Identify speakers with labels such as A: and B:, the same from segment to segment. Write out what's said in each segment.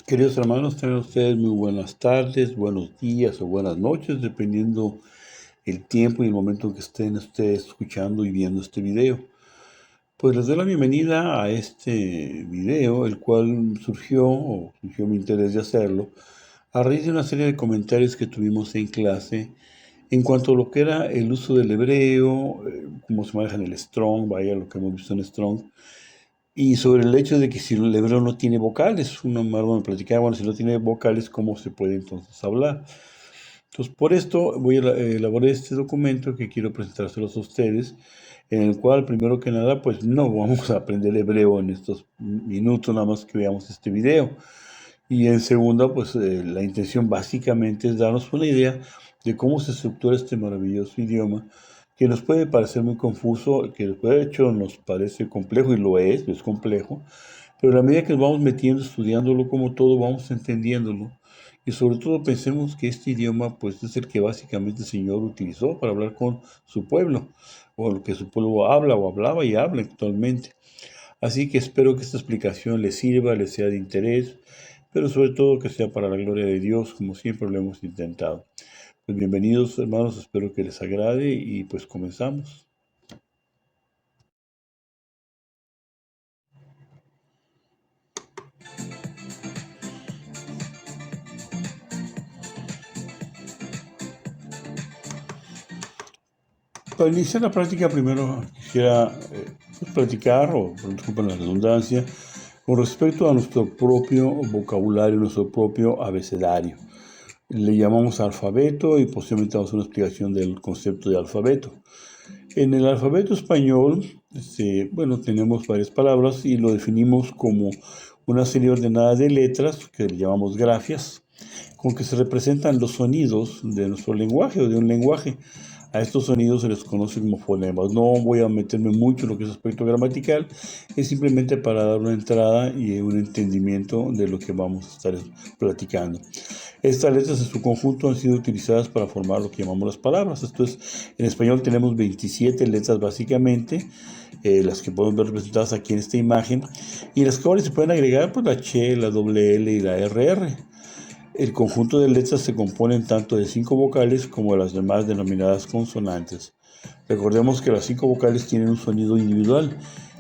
A: Queridos hermanos, tengan ustedes muy buenas tardes, buenos días o buenas noches, dependiendo el tiempo y el momento en que estén ustedes escuchando y viendo este video. Pues les doy la bienvenida a este video, el cual surgió mi interés de hacerlo, a raíz de una serie de comentarios que tuvimos en clase en cuanto a lo que era el uso del hebreo, cómo se maneja en el Strong, vaya lo que hemos visto en Strong, y sobre el hecho de que si el hebreo no tiene vocales, uno más me platicaba, bueno, si no tiene vocales, ¿cómo se puede entonces hablar? Entonces, por esto voy a elaborar este documento que quiero presentárselos a ustedes, en el cual, primero que nada, pues no vamos a aprender hebreo en estos minutos, nada más que veamos este video. Y en segunda, pues la intención básicamente es darnos una idea de cómo se estructura este maravilloso idioma, que nos puede parecer muy confuso, que de hecho nos parece complejo, y lo es complejo, pero a la medida que nos vamos metiendo, estudiándolo como todo, vamos entendiéndolo. Y sobre todo pensemos que este idioma pues es el que básicamente el Señor utilizó para hablar con su pueblo, o lo que su pueblo habla o hablaba y habla actualmente. Así que espero que esta explicación les sirva, les sea de interés, pero sobre todo que sea para la gloria de Dios, como siempre lo hemos intentado. Pues bienvenidos hermanos, espero que les agrade y pues comenzamos. Para iniciar la práctica, primero quisiera platicar, o disculpen la redundancia, con respecto a nuestro propio vocabulario, nuestro propio abecedario. Le llamamos alfabeto y posiblemente vamos a una explicación del concepto de alfabeto. En el alfabeto español, bueno, tenemos varias palabras y lo definimos como una serie ordenada de letras que le llamamos grafias, con que se representan los sonidos de nuestro lenguaje o de un lenguaje. A estos sonidos se les conoce como fonemas. No voy a meterme mucho en lo que es aspecto gramatical, es simplemente para dar una entrada y un entendimiento de lo que vamos a estar platicando. Estas letras en su conjunto han sido utilizadas para formar lo que llamamos las palabras. Esto es, en español tenemos 27 letras básicamente, las que podemos ver representadas aquí en esta imagen, y las cuales se pueden agregar pues la Ch, la doble L y la RR. El conjunto de letras se compone tanto de 5 vocales como de las demás denominadas consonantes. Recordemos que las 5 vocales tienen un sonido individual,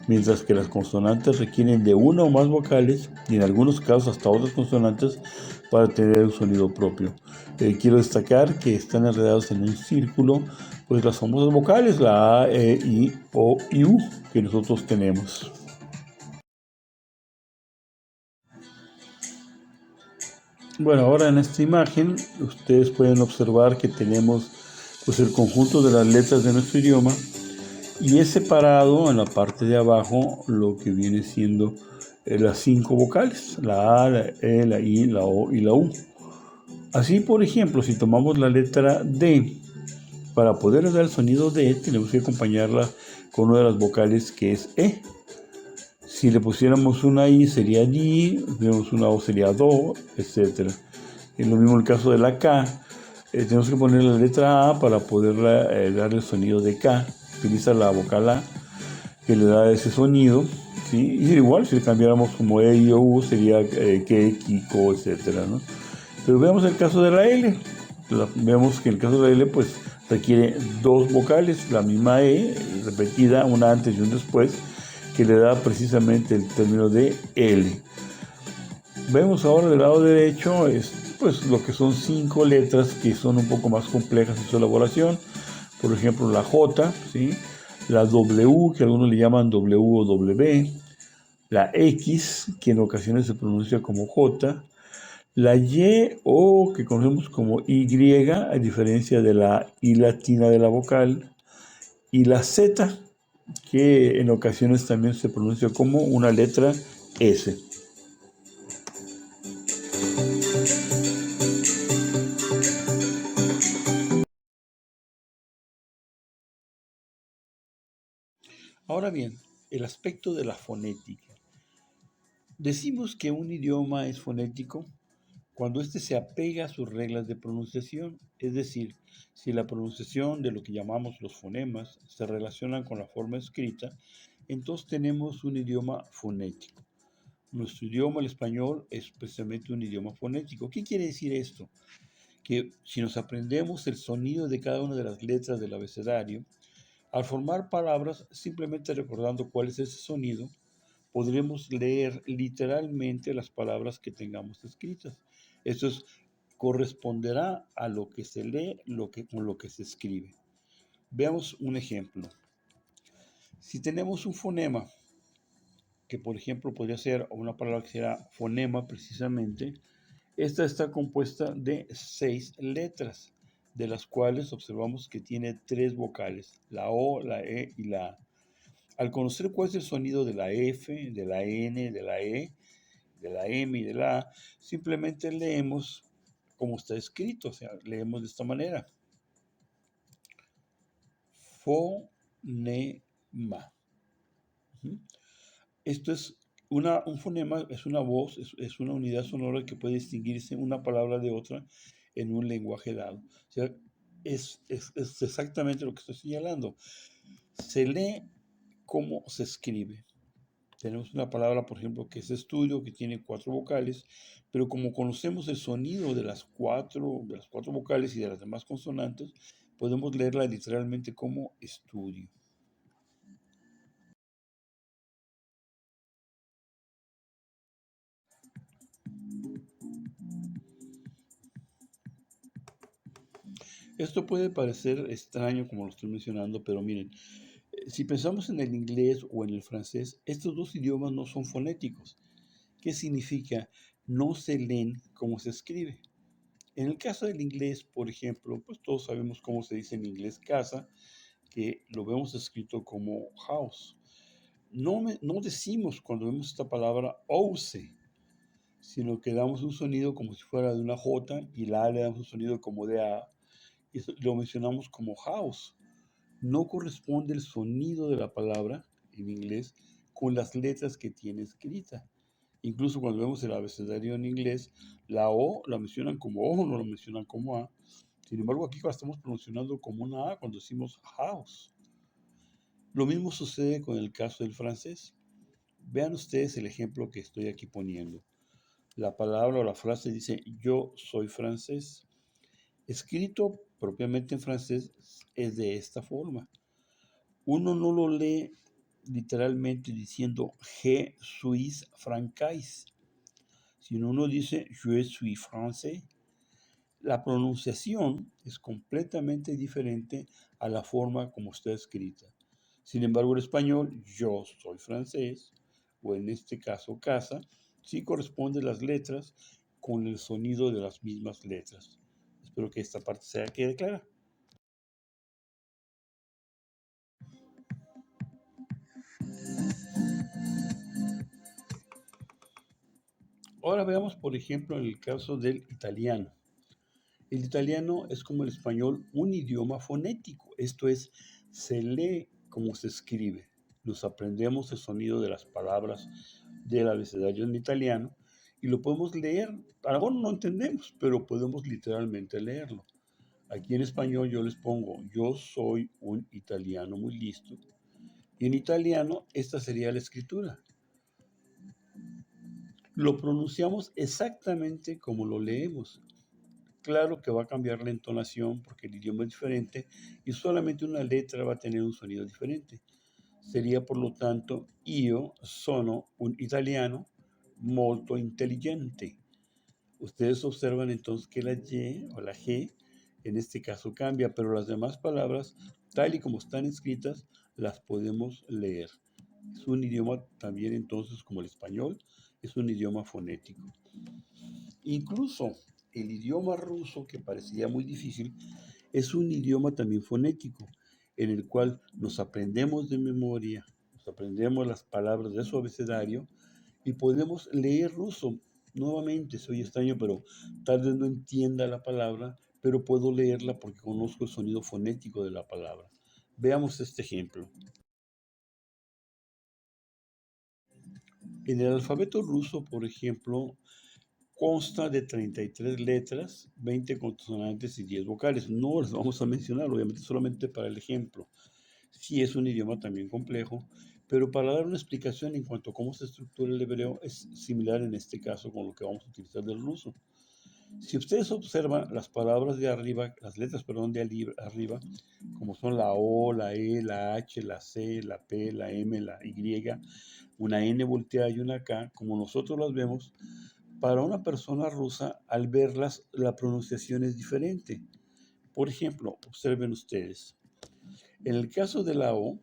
A: mientras que las consonantes requieren de una o más vocales y en algunos casos hasta otras consonantes para tener un sonido propio. Quiero destacar que están enredados en un círculo, pues las famosas vocales, la A, E, I, O y U que nosotros tenemos. Bueno, ahora en esta imagen ustedes pueden observar que tenemos pues el conjunto de las letras de nuestro idioma y es separado en la parte de abajo lo que viene siendo las 5 vocales, la A, la E, la I, la O y la U. Así, por ejemplo, si tomamos la letra D, para poder dar el sonido D, tenemos que acompañarla con una de las vocales que es E. Si le pusiéramos una I sería Di, si tenemos una O sería Do, etc. Es lo mismo el caso de la K. Tenemos que poner la letra A para poder darle el sonido de K. Utiliza la vocal A que le da ese sonido. ¿Sí? Y igual, si le cambiáramos como E, I, O, U, sería Ke, Ki, Ko, etc. ¿no? Pero veamos el caso de la L. Vemos que el caso de la L pues requiere dos vocales, la misma E, repetida, una antes y una después, que le da precisamente el término de L. Vemos ahora del lado derecho pues lo que son 5 letras que son un poco más complejas en su elaboración. Por ejemplo, la J, ¿sí? La W, que algunos le llaman W o W, la X, que en ocasiones se pronuncia como J, la Y o que conocemos como Y, a diferencia de la I latina de la vocal, y la Z, que en ocasiones también se pronuncia como una letra S. Ahora bien, el aspecto de la fonética. Decimos que un idioma es fonético cuando éste se apega a sus reglas de pronunciación, es decir, si la pronunciación de lo que llamamos los fonemas se relaciona con la forma escrita, entonces tenemos un idioma fonético. Nuestro idioma, el español, es precisamente un idioma fonético. ¿Qué quiere decir esto? Que si nos aprendemos el sonido de cada una de las letras del abecedario, al formar palabras, simplemente recordando cuál es ese sonido, podremos leer literalmente las palabras que tengamos escritas. Esto es, corresponderá a lo que se lee con lo que se escribe. Veamos un ejemplo. Si tenemos un fonema, que por ejemplo podría ser una palabra que será fonema precisamente, esta está compuesta de 6 letras, de las cuales observamos que tiene 3 vocales, la O, la E y la A. Al conocer cuál es el sonido de la F, de la N, de la E, de la M y de la A, simplemente leemos como está escrito, o sea, leemos de esta manera. Fonema. Esto es un fonema, es una voz, es una unidad sonora que puede distinguirse una palabra de otra en un lenguaje dado. O sea, es exactamente lo que estoy señalando. Se lee como se escribe. Tenemos una palabra, por ejemplo, que es estudio, que tiene 4 vocales, pero como conocemos el sonido de las cuatro vocales y de las demás consonantes, podemos leerla literalmente como estudio. Esto puede parecer extraño como lo estoy mencionando, pero miren, si pensamos en el inglés o en el francés, estos dos idiomas no son fonéticos. ¿Qué significa? No se leen como se escribe. En el caso del inglés, por ejemplo, pues todos sabemos cómo se dice en inglés casa, que lo vemos escrito como house. No decimos cuando vemos esta palabra house, sino que damos un sonido como si fuera de una J y la A le damos un sonido como de A y lo mencionamos como house. No corresponde el sonido de la palabra en inglés con las letras que tiene escrita. Incluso cuando vemos el abecedario en inglés, la O la mencionan como O, no la mencionan como A. Sin embargo, aquí la estamos pronunciando como una A cuando decimos house. Lo mismo sucede con el caso del francés. Vean ustedes el ejemplo que estoy aquí poniendo. La palabra o la frase dice yo soy francés. Escrito propiamente en francés es de esta forma. Uno no lo lee literalmente diciendo je suis francais, sino uno dice je suis français. La pronunciación es completamente diferente a la forma como está escrita. Sin embargo, el español, yo soy francés, o en este caso casa, sí corresponde las letras con el sonido de las mismas letras. Espero que esta parte sea quede clara. Ahora veamos, por ejemplo, en el caso del italiano. El italiano es como el español un idioma fonético, esto es, se lee como se escribe. Nos aprendemos el sonido de las palabras del abecedario en italiano y lo podemos leer. Ahora no entendemos, pero podemos literalmente leerlo. Aquí en español yo les pongo, yo soy un italiano muy listo. Y en italiano esta sería la escritura. Lo pronunciamos exactamente como lo leemos. Claro que va a cambiar la entonación porque el idioma es diferente y solamente una letra va a tener un sonido diferente. Sería por lo tanto io sono un italiano molto intelligente. Ustedes observan entonces que la Y o la G en este caso cambia, pero las demás palabras, tal y como están escritas, las podemos leer. Es un idioma también entonces como el español, es un idioma fonético. Incluso el idioma ruso, que parecía muy difícil, es un idioma también fonético, en el cual nos aprendemos de memoria, nos aprendemos las palabras de su abecedario y podemos leer ruso. Nuevamente, soy extraño, pero tal vez no entienda la palabra, pero puedo leerla porque conozco el sonido fonético de la palabra. Veamos este ejemplo. En el alfabeto ruso, por ejemplo, consta de 33 letras, 20 consonantes y 10 vocales. No las vamos a mencionar, obviamente, solamente para el ejemplo. Sí es un idioma también complejo, Pero para dar una explicación en cuanto a cómo se estructura el hebreo es similar en este caso con lo que vamos a utilizar del ruso. Si ustedes observan las palabras de arriba, las letras, perdón, de arriba, como son la O, la E, la H, la C, la P, la M, la Y, una N volteada y una K, como nosotros las vemos, para una persona rusa, al verlas, la pronunciación es diferente. Por ejemplo, observen ustedes, en el caso de la O,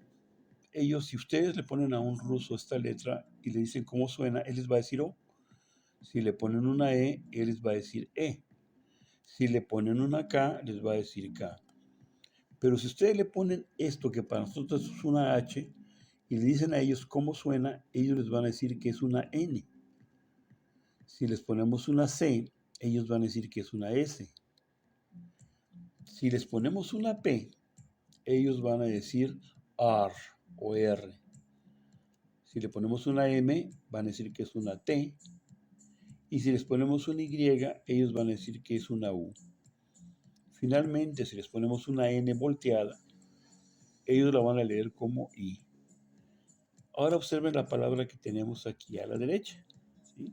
A: ellos, si ustedes le ponen a un ruso esta letra y le dicen cómo suena, él les va a decir O. Si le ponen una E, él les va a decir E. Si le ponen una K, les va a decir K. Pero si ustedes le ponen esto, que para nosotros es una H, y le dicen a ellos cómo suena, ellos les van a decir que es una N. Si les ponemos una C, ellos van a decir que es una S. Si les ponemos una P, ellos van a decir R o R. Si le ponemos una M, van a decir que es una T. Y si les ponemos una Y, ellos van a decir que es una U. Finalmente, si les ponemos una N volteada, ellos la van a leer como I. Ahora observen la palabra que tenemos aquí a la derecha, ¿sí?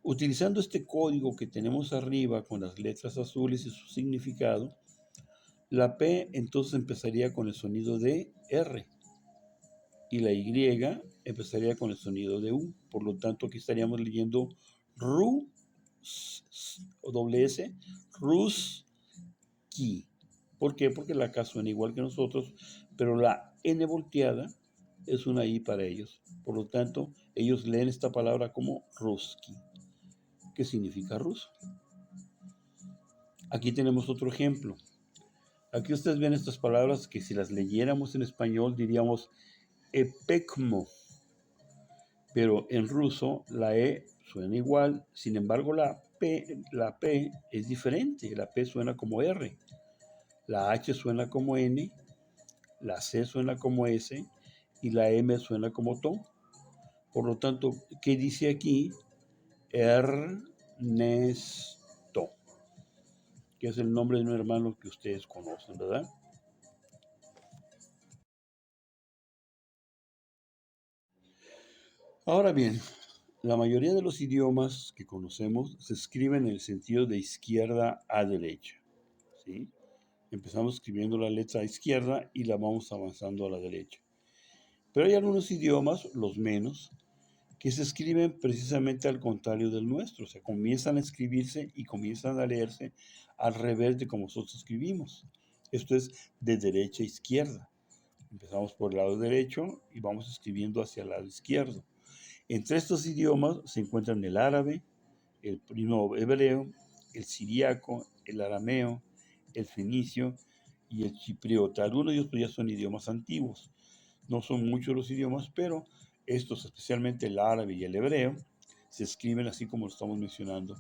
A: Utilizando este código que tenemos arriba con las letras azules y su significado, la P entonces empezaría con el sonido de R y la Y empezaría con el sonido de U. Por lo tanto, aquí estaríamos leyendo Ru o doble S, Ruski. ¿Por qué? Porque la K suena igual que nosotros, pero la N volteada es una I para ellos. Por lo tanto, ellos leen esta palabra como Ruski, que significa ruso. Aquí tenemos otro ejemplo. Aquí ustedes ven estas palabras que si las leyéramos en español diríamos epecmo, pero en ruso la E suena igual, sin embargo la P es diferente, la P suena como R, la H suena como N, la C suena como S y la M suena como TO. Por lo tanto, ¿qué dice aquí? Ernesto, que es el nombre de un hermano que ustedes conocen, ¿verdad? Ahora bien, la mayoría de los idiomas que conocemos se escriben en el sentido de izquierda a derecha, ¿sí? Empezamos escribiendo la letra izquierda y la vamos avanzando a la derecha. Pero hay algunos idiomas, los menos, que se escriben precisamente al contrario del nuestro, o sea, comienzan a escribirse y comienzan a leerse al revés de como nosotros escribimos. Esto es de derecha a izquierda. Empezamos por el lado derecho y vamos escribiendo hacia el lado izquierdo. Entre estos idiomas se encuentran el árabe, el primo hebreo, el siriaco, el arameo, el fenicio y el chipriota. Algunos de ellos ya son idiomas antiguos. No son muchos los idiomas, pero estos, especialmente el árabe y el hebreo, se escriben así como lo estamos mencionando,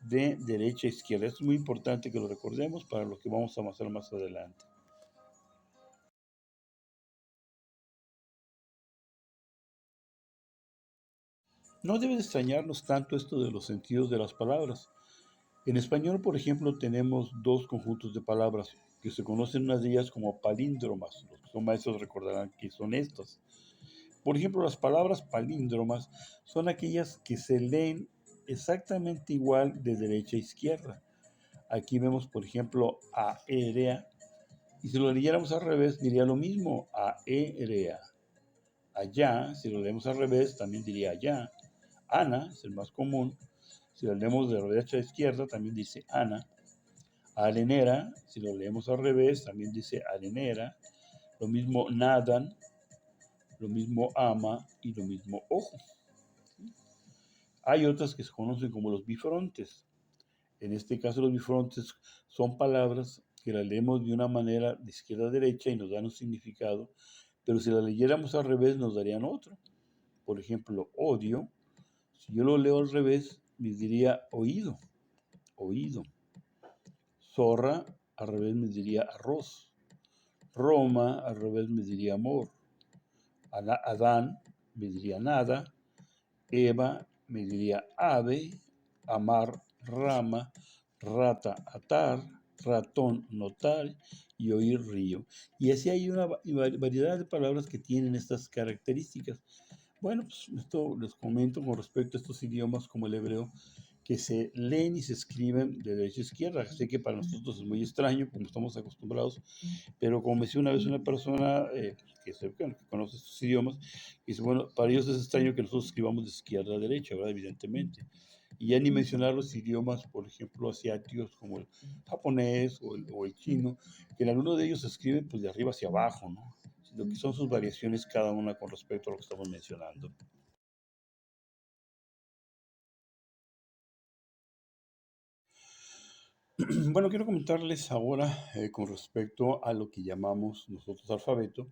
A: de derecha a izquierda. Esto es muy importante que lo recordemos para lo que vamos a avanzar más adelante. No debe de extrañarnos tanto esto de los sentidos de las palabras. En español, por ejemplo, tenemos dos conjuntos de palabras que se conocen unas de ellas como palíndromas. Los que son maestros recordarán que son estas. Por ejemplo, las palabras palíndromas son aquellas que se leen exactamente igual de derecha a izquierda. Aquí vemos, por ejemplo, aérea, y si lo leyéramos al revés, diría lo mismo, aérea. Allá, si lo leemos al revés, también diría allá. Ana es el más común. Si lo leemos de derecha a izquierda, también dice Ana. Arenera, si lo leemos al revés, también dice arenera. Lo mismo nadan, lo mismo ama y lo mismo ojo. Hay otras que se conocen como los bifrontes. En este caso los bifrontes son palabras que las leemos de una manera de izquierda a derecha y nos dan un significado, pero si las leyéramos al revés nos darían otro. Por ejemplo, odio, si yo lo leo al revés, me diría oído, oído. Zorra, al revés me diría arroz. Roma, al revés me diría amor. Adán, me diría nada. Eva, me diría ave. Amar, rama. Rata, atar. ratón, notar y oír río. Y así hay una variedad de palabras que tienen estas características. Bueno, pues esto les comento con respecto a estos idiomas como el hebreo, que se leen y se escriben de derecha a izquierda. Sé que para nosotros es muy extraño, como estamos acostumbrados, pero como me decía una vez una persona que conoce estos idiomas, dice, bueno, para ellos es extraño que nosotros escribamos de izquierda a derecha, ¿verdad? Evidentemente. Y ya ni mencionar los idiomas, por ejemplo, asiáticos como el japonés o el chino, que en algunos de ellos se escribe pues de arriba hacia abajo, ¿no? Lo que son sus variaciones cada una con respecto a lo que estamos mencionando. Bueno, quiero comentarles ahora con respecto a lo que llamamos nosotros alfabeto,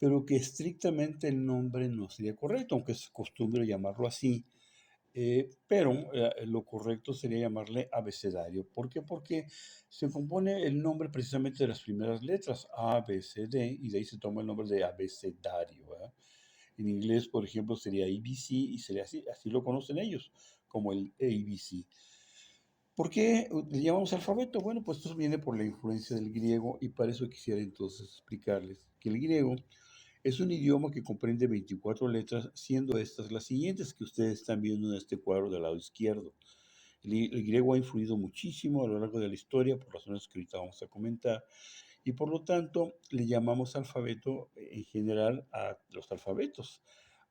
A: pero que estrictamente el nombre no sería correcto, aunque es costumbre llamarlo así, pero lo correcto sería llamarle abecedario. ¿Por qué? Porque se compone el nombre precisamente de las primeras letras, A, B, C, D, y de ahí se toma el nombre de abecedario, ¿verdad? En inglés, por ejemplo, sería ABC y sería así, así lo conocen ellos, como el ABC. ¿Por qué le llamamos alfabeto? Bueno, pues esto viene por la influencia del griego y para eso quisiera entonces explicarles que el griego es un idioma que comprende 24 letras, siendo estas las siguientes que ustedes están viendo en este cuadro del lado izquierdo. El griego ha influido muchísimo a lo largo de la historia por razones que ahorita vamos a comentar y por lo tanto le llamamos alfabeto en general a los alfabetos,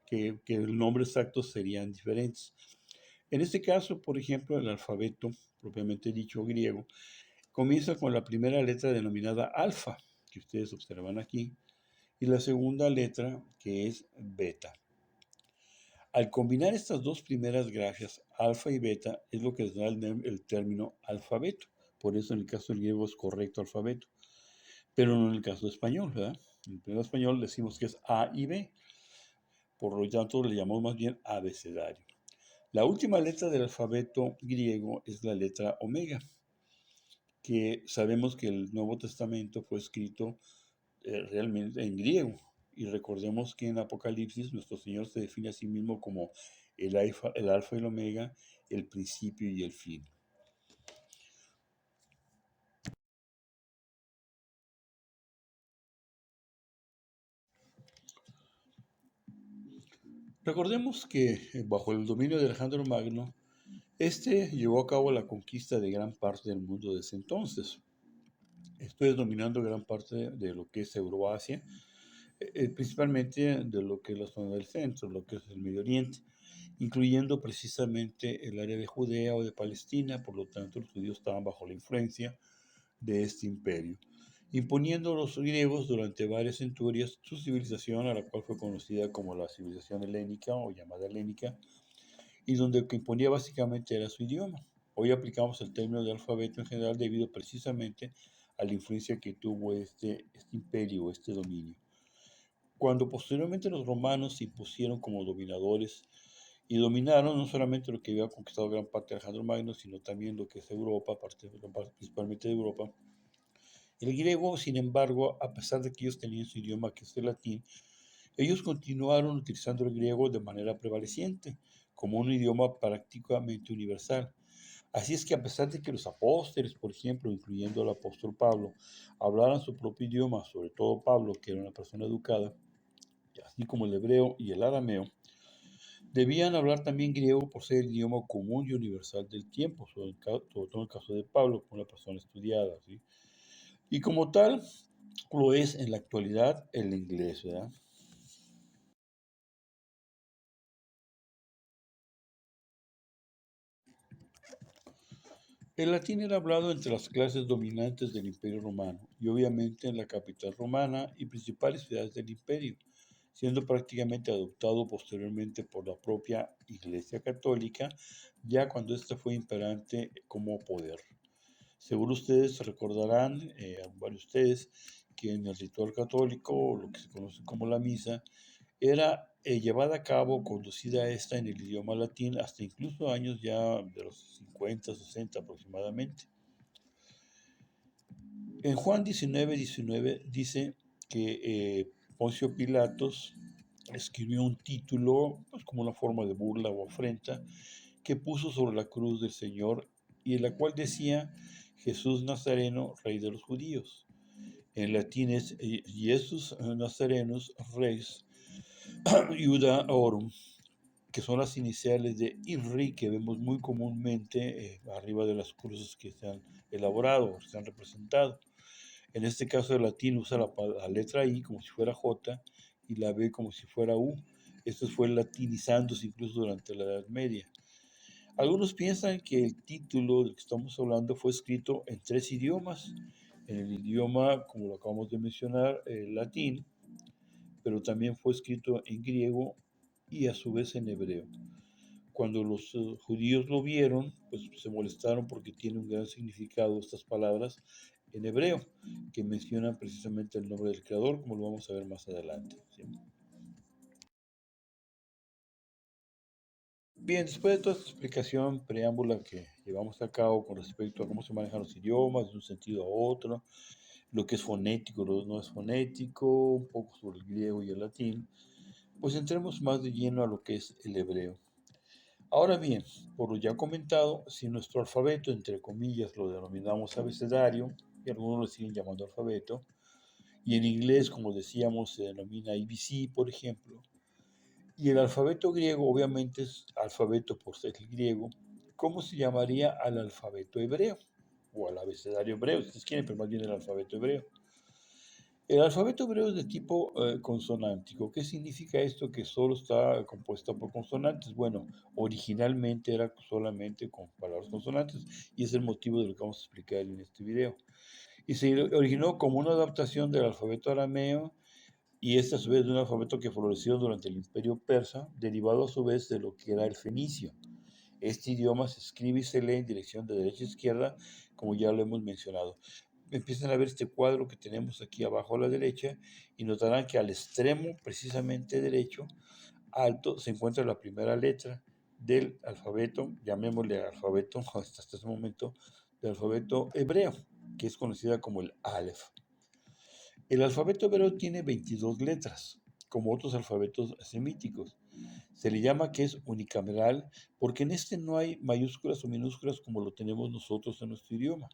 A: que el nombre exacto serían diferentes. En este caso, por ejemplo, el alfabeto, propiamente dicho griego, comienza con la primera letra denominada alfa, que ustedes observan aquí, y la segunda letra, que es beta. Al combinar estas dos primeras grafías, alfa y beta, es lo que les da el término alfabeto. Por eso en el caso del griego es correcto alfabeto, pero no en el caso español, ¿verdad? En el español decimos que es A y B, por lo tanto le llamamos más bien abecedario. La última letra del alfabeto griego es la letra omega, que sabemos que el Nuevo Testamento fue escrito realmente en griego. Y recordemos que en Apocalipsis nuestro Señor se define a sí mismo como el alfa y el omega, el principio y el fin. Recordemos que bajo el dominio de Alejandro Magno, este llevó a cabo la conquista de gran parte del mundo desde entonces. Esto es dominando gran parte de lo que es Euroasia, principalmente de lo que es la zona del centro, lo que es el Medio Oriente, incluyendo precisamente el área de Judea o de Palestina. Por lo tanto, los judíos estaban bajo la influencia de este imperio, imponiendo a los griegos durante varias centurias su civilización, a la cual fue conocida como la civilización helénica o llamada helénica, y donde lo que imponía básicamente era su idioma. Hoy aplicamos el término de alfabeto en general debido precisamente a la influencia que tuvo este imperio, este dominio. Cuando posteriormente los romanos se impusieron como dominadores y dominaron no solamente lo que había conquistado gran parte de Alejandro Magno, sino también lo que es Europa, principalmente de Europa. El griego, sin embargo, a pesar de que ellos tenían su idioma que es el latín, ellos continuaron utilizando el griego de manera prevaleciente, como un idioma prácticamente universal. Así es que a pesar de que los apóstoles, por ejemplo, incluyendo al apóstol Pablo, hablaran su propio idioma, sobre todo Pablo, que era una persona educada, así como el hebreo y el arameo, debían hablar también griego por ser el idioma común y universal del tiempo, sobre todo en el caso de Pablo, como una persona estudiada, ¿sí? Y como tal, lo es en la actualidad el inglés, ¿verdad? El latín era hablado entre las clases dominantes del Imperio Romano y obviamente en la capital romana y principales ciudades del imperio, siendo prácticamente adoptado posteriormente por la propia Iglesia Católica, ya cuando ésta fue imperante como poder. Seguro ustedes recordarán, varios de ustedes, que en el ritual católico, lo que se conoce como la misa, era llevada a cabo, conducida esta en el idioma latín, hasta incluso años ya de los 50, 60 aproximadamente. En Juan 19:19 dice que Poncio Pilatos escribió un título, pues como una forma de burla o afrenta, que puso sobre la cruz del Señor y en la cual decía Jesús Nazareno, Rey de los Judíos. En latín es Jesus Nazarenus Rex Iudaeorum, que son las iniciales de INRI que vemos muy comúnmente arriba de las cruces que se han elaborado o se han representado. En este caso el latín usa la letra I como si fuera J y la B como si fuera U. Esto fue latinizándose incluso durante la Edad Media. Algunos piensan que el título del que estamos hablando fue escrito en 3 idiomas. En el idioma, como lo acabamos de mencionar, el latín, pero también fue escrito en griego y a su vez en hebreo. Cuando los judíos lo vieron, pues se molestaron porque tiene un gran significado estas palabras en hebreo, que mencionan precisamente el nombre del creador, como lo vamos a ver más adelante, ¿sí? Bien, después de toda esta explicación preámbula que llevamos a cabo con respecto a cómo se manejan los idiomas de un sentido a otro, lo que es fonético, lo que no es fonético, un poco sobre el griego y el latín, pues entremos más de lleno a lo que es el hebreo. Ahora bien, por lo ya comentado, si nuestro alfabeto, entre comillas, lo denominamos abecedario, y algunos lo siguen llamando alfabeto, y en inglés, como decíamos, se denomina ABC, por ejemplo, y el alfabeto griego obviamente es alfabeto por ser el griego, ¿cómo se llamaría al alfabeto hebreo? O al abecedario hebreo, si ustedes quieren, pero más bien el alfabeto hebreo. El alfabeto hebreo es de tipo consonántico. ¿Qué significa esto? Que solo está compuesto por consonantes. Bueno, originalmente era solamente con palabras consonantes y es el motivo de lo que vamos a explicar en este video. Y se originó como una adaptación del alfabeto arameo y este a su vez de un alfabeto que floreció durante el imperio persa, derivado a su vez de lo que era el fenicio. Este idioma se escribe y se lee en dirección de derecha a izquierda, como ya lo hemos mencionado. Empiezan a ver este cuadro que tenemos aquí abajo a la derecha y notarán que al extremo precisamente derecho, alto, se encuentra la primera letra del alfabeto, llamémosle alfabeto hasta este momento, del alfabeto hebreo, que es conocida como el Aleph. El alfabeto hebreo tiene 22 letras, como otros alfabetos semíticos. Se le llama que es unicameral porque en este no hay mayúsculas o minúsculas como lo tenemos nosotros en nuestro idioma.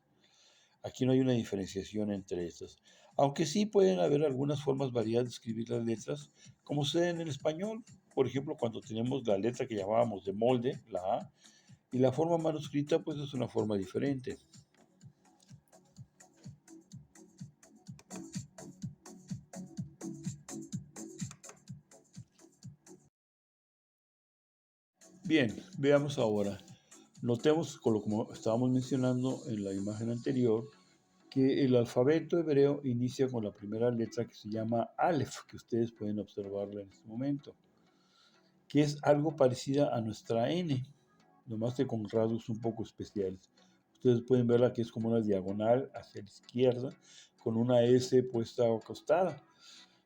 A: Aquí no hay una diferenciación entre estas, aunque sí pueden haber algunas formas variadas de escribir las letras, como sucede en el español. Por ejemplo, cuando tenemos la letra que llamábamos de molde, la A, y la forma manuscrita, pues es una forma diferente. Bien, veamos ahora. Notemos, como estábamos mencionando en la imagen anterior, que el alfabeto hebreo inicia con la primera letra que se llama Aleph, que ustedes pueden observarla en este momento, que es algo parecida a nuestra N, nomás que con rasgos un poco especiales. Ustedes pueden verla que es como una diagonal hacia la izquierda, con una S puesta acostada.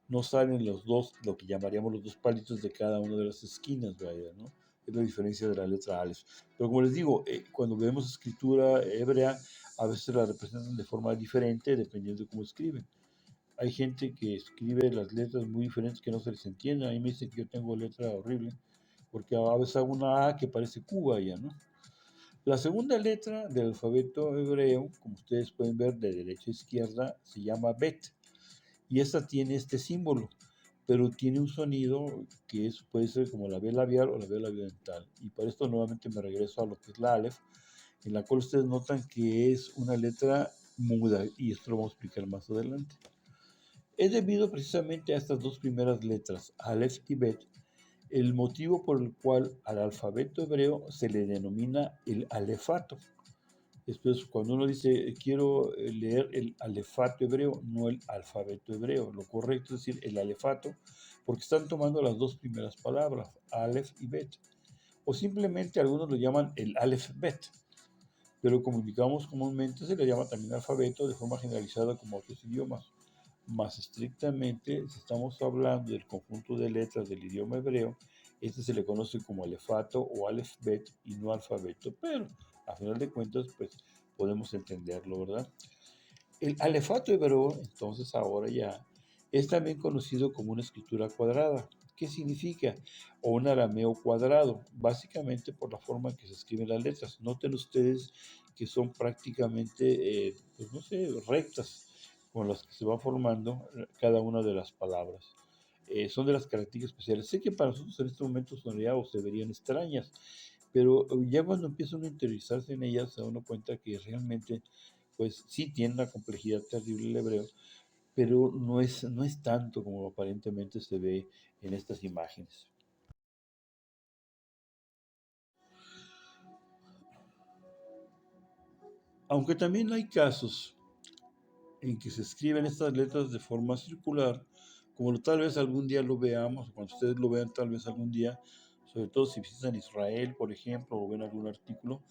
A: No salen los dos, lo que llamaríamos los dos palitos de cada una de las esquinas, vaya, ¿no? Es la diferencia de la letra Aleph. Pero como les digo, cuando vemos escritura hebrea, a veces la representan de forma diferente dependiendo de cómo escriben. Hay gente que escribe las letras muy diferentes que no se les entiende. A mí me dicen que yo tengo letra horrible, porque a veces hago una A que parece Cuba ya, ¿no? La segunda letra del alfabeto hebreo, como ustedes pueden ver de derecha a izquierda, se llama Bet. Y esta tiene este símbolo, pero tiene un sonido que puede ser como la B labial o la B labial dental. Y para esto nuevamente me regreso a lo que es la Aleph, en la cual ustedes notan que es una letra muda, y esto lo vamos a explicar más adelante. Es debido precisamente a estas dos primeras letras, Aleph y Bet, el motivo por el cual al alfabeto hebreo se le denomina el alefato. Esto es cuando uno dice quiero leer el alefato hebreo, no el alfabeto hebreo. Lo correcto es decir el alefato, porque están tomando las dos primeras palabras, Aleph y Bet. O simplemente algunos lo llaman el Aleph Bet, pero como indicamos comúnmente se le llama también alfabeto de forma generalizada como otros idiomas. Más estrictamente, si estamos hablando del conjunto de letras del idioma hebreo, este se le conoce como alefato o alefbet y no alfabeto, pero a final de cuentas, pues podemos entenderlo, ¿verdad? El alefato hebreo, entonces ahora ya, es también conocido como una escritura cuadrada, ¿Qué significa? O un arameo cuadrado, básicamente por la forma en que se escriben las letras. Noten ustedes que son prácticamente, pues no sé, rectas con las que se va formando cada una de las palabras. Son de las características especiales. Sé que para nosotros en este momento sonaría o se verían extrañas, pero ya cuando empieza uno a interiorizarse en ellas, se da uno cuenta que realmente, pues sí tiene una complejidad terrible el hebreo, pero no es tanto como aparentemente se ve en estas imágenes. Aunque también hay casos en que se escriben estas letras de forma circular, como tal vez algún día lo veamos, cuando ustedes lo vean tal vez algún día, sobre todo si visitan Israel, por ejemplo, o ven algún artículo,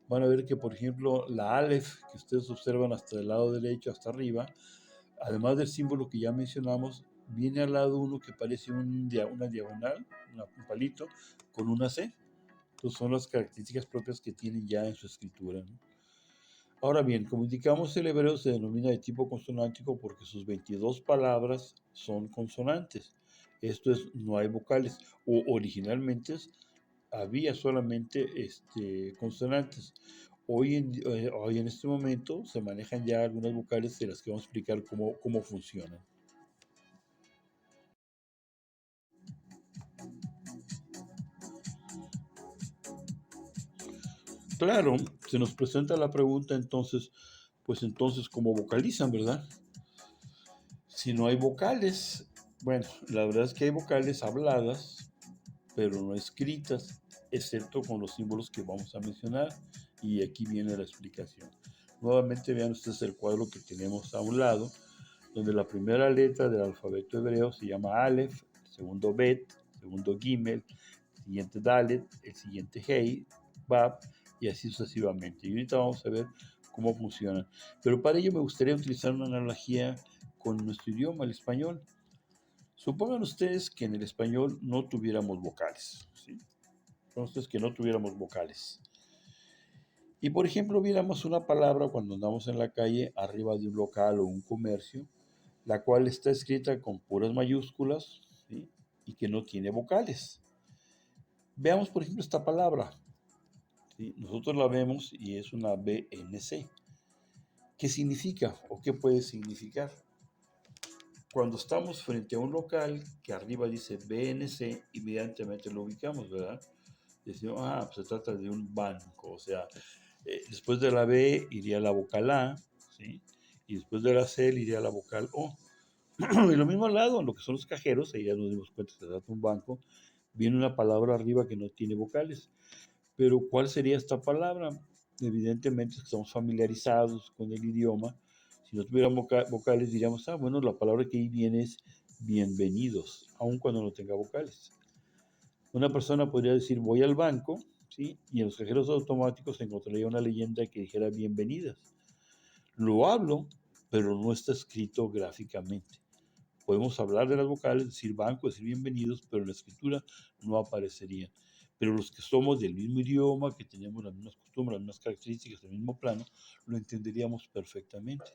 A: van a ver que, por ejemplo, la Aleph, que ustedes observan hasta el lado derecho, hasta arriba, además del símbolo que ya mencionamos, viene al lado uno que parece una diagonal, un palito, con una C. Entonces son las características propias que tienen ya en su escritura, ¿no? Ahora bien, como indicamos, el hebreo se denomina de tipo consonántico porque sus 22 palabras son consonantes. Esto es, no hay vocales. O originalmente había solamente consonantes. Hoy en este momento se manejan ya algunas vocales de las que vamos a explicar cómo funcionan. Claro, se nos presenta la pregunta entonces, pues entonces, ¿cómo vocalizan, verdad? Si no hay vocales, bueno, la verdad es que hay vocales habladas, pero no escritas, excepto con los símbolos que vamos a mencionar. Y aquí viene la explicación. Nuevamente vean ustedes el cuadro que tenemos a un lado, donde la primera letra del alfabeto hebreo se llama Aleph, el segundo Bet, el segundo Gimel, el siguiente Dalet, el siguiente Hei, Bab, y así sucesivamente. Y ahorita vamos a ver cómo funcionan. Pero para ello me gustaría utilizar una analogía con nuestro idioma, el español. Supongan ustedes que en el español no tuviéramos vocales, ¿sí? Entonces, que no tuviéramos vocales. Y por ejemplo, viéramos una palabra cuando andamos en la calle arriba de un local o un comercio, la cual está escrita con puras mayúsculas, ¿sí? Y que no tiene vocales. Veamos, por ejemplo, esta palabra, ¿sí? Nosotros la vemos y es una BNC. ¿Qué significa o qué puede significar? Cuando estamos frente a un local que arriba dice BNC, inmediatamente lo ubicamos, ¿verdad? Decimos, pues se trata de un banco, o sea, después de la B iría la vocal A, ¿sí? Y después de la C iría la vocal O. Y lo mismo al lado, en lo que son los cajeros, ahí ya nos dimos cuenta que se trata de un banco, viene una palabra arriba que no tiene vocales. Pero ¿cuál sería esta palabra? Evidentemente estamos familiarizados con el idioma. Si no tuviéramos vocales diríamos, bueno, la palabra que ahí viene es bienvenidos, aun cuando no tenga vocales. Una persona podría decir, voy al banco, ¿sí? Y en los cajeros automáticos encontraría una leyenda que dijera bienvenidas. Lo hablo, pero no está escrito gráficamente. Podemos hablar de las vocales, decir banco, decir bienvenidos, pero en la escritura no aparecería. Pero los que somos del mismo idioma, que tenemos las mismas costumbres, las mismas características, del mismo plano, lo entenderíamos perfectamente.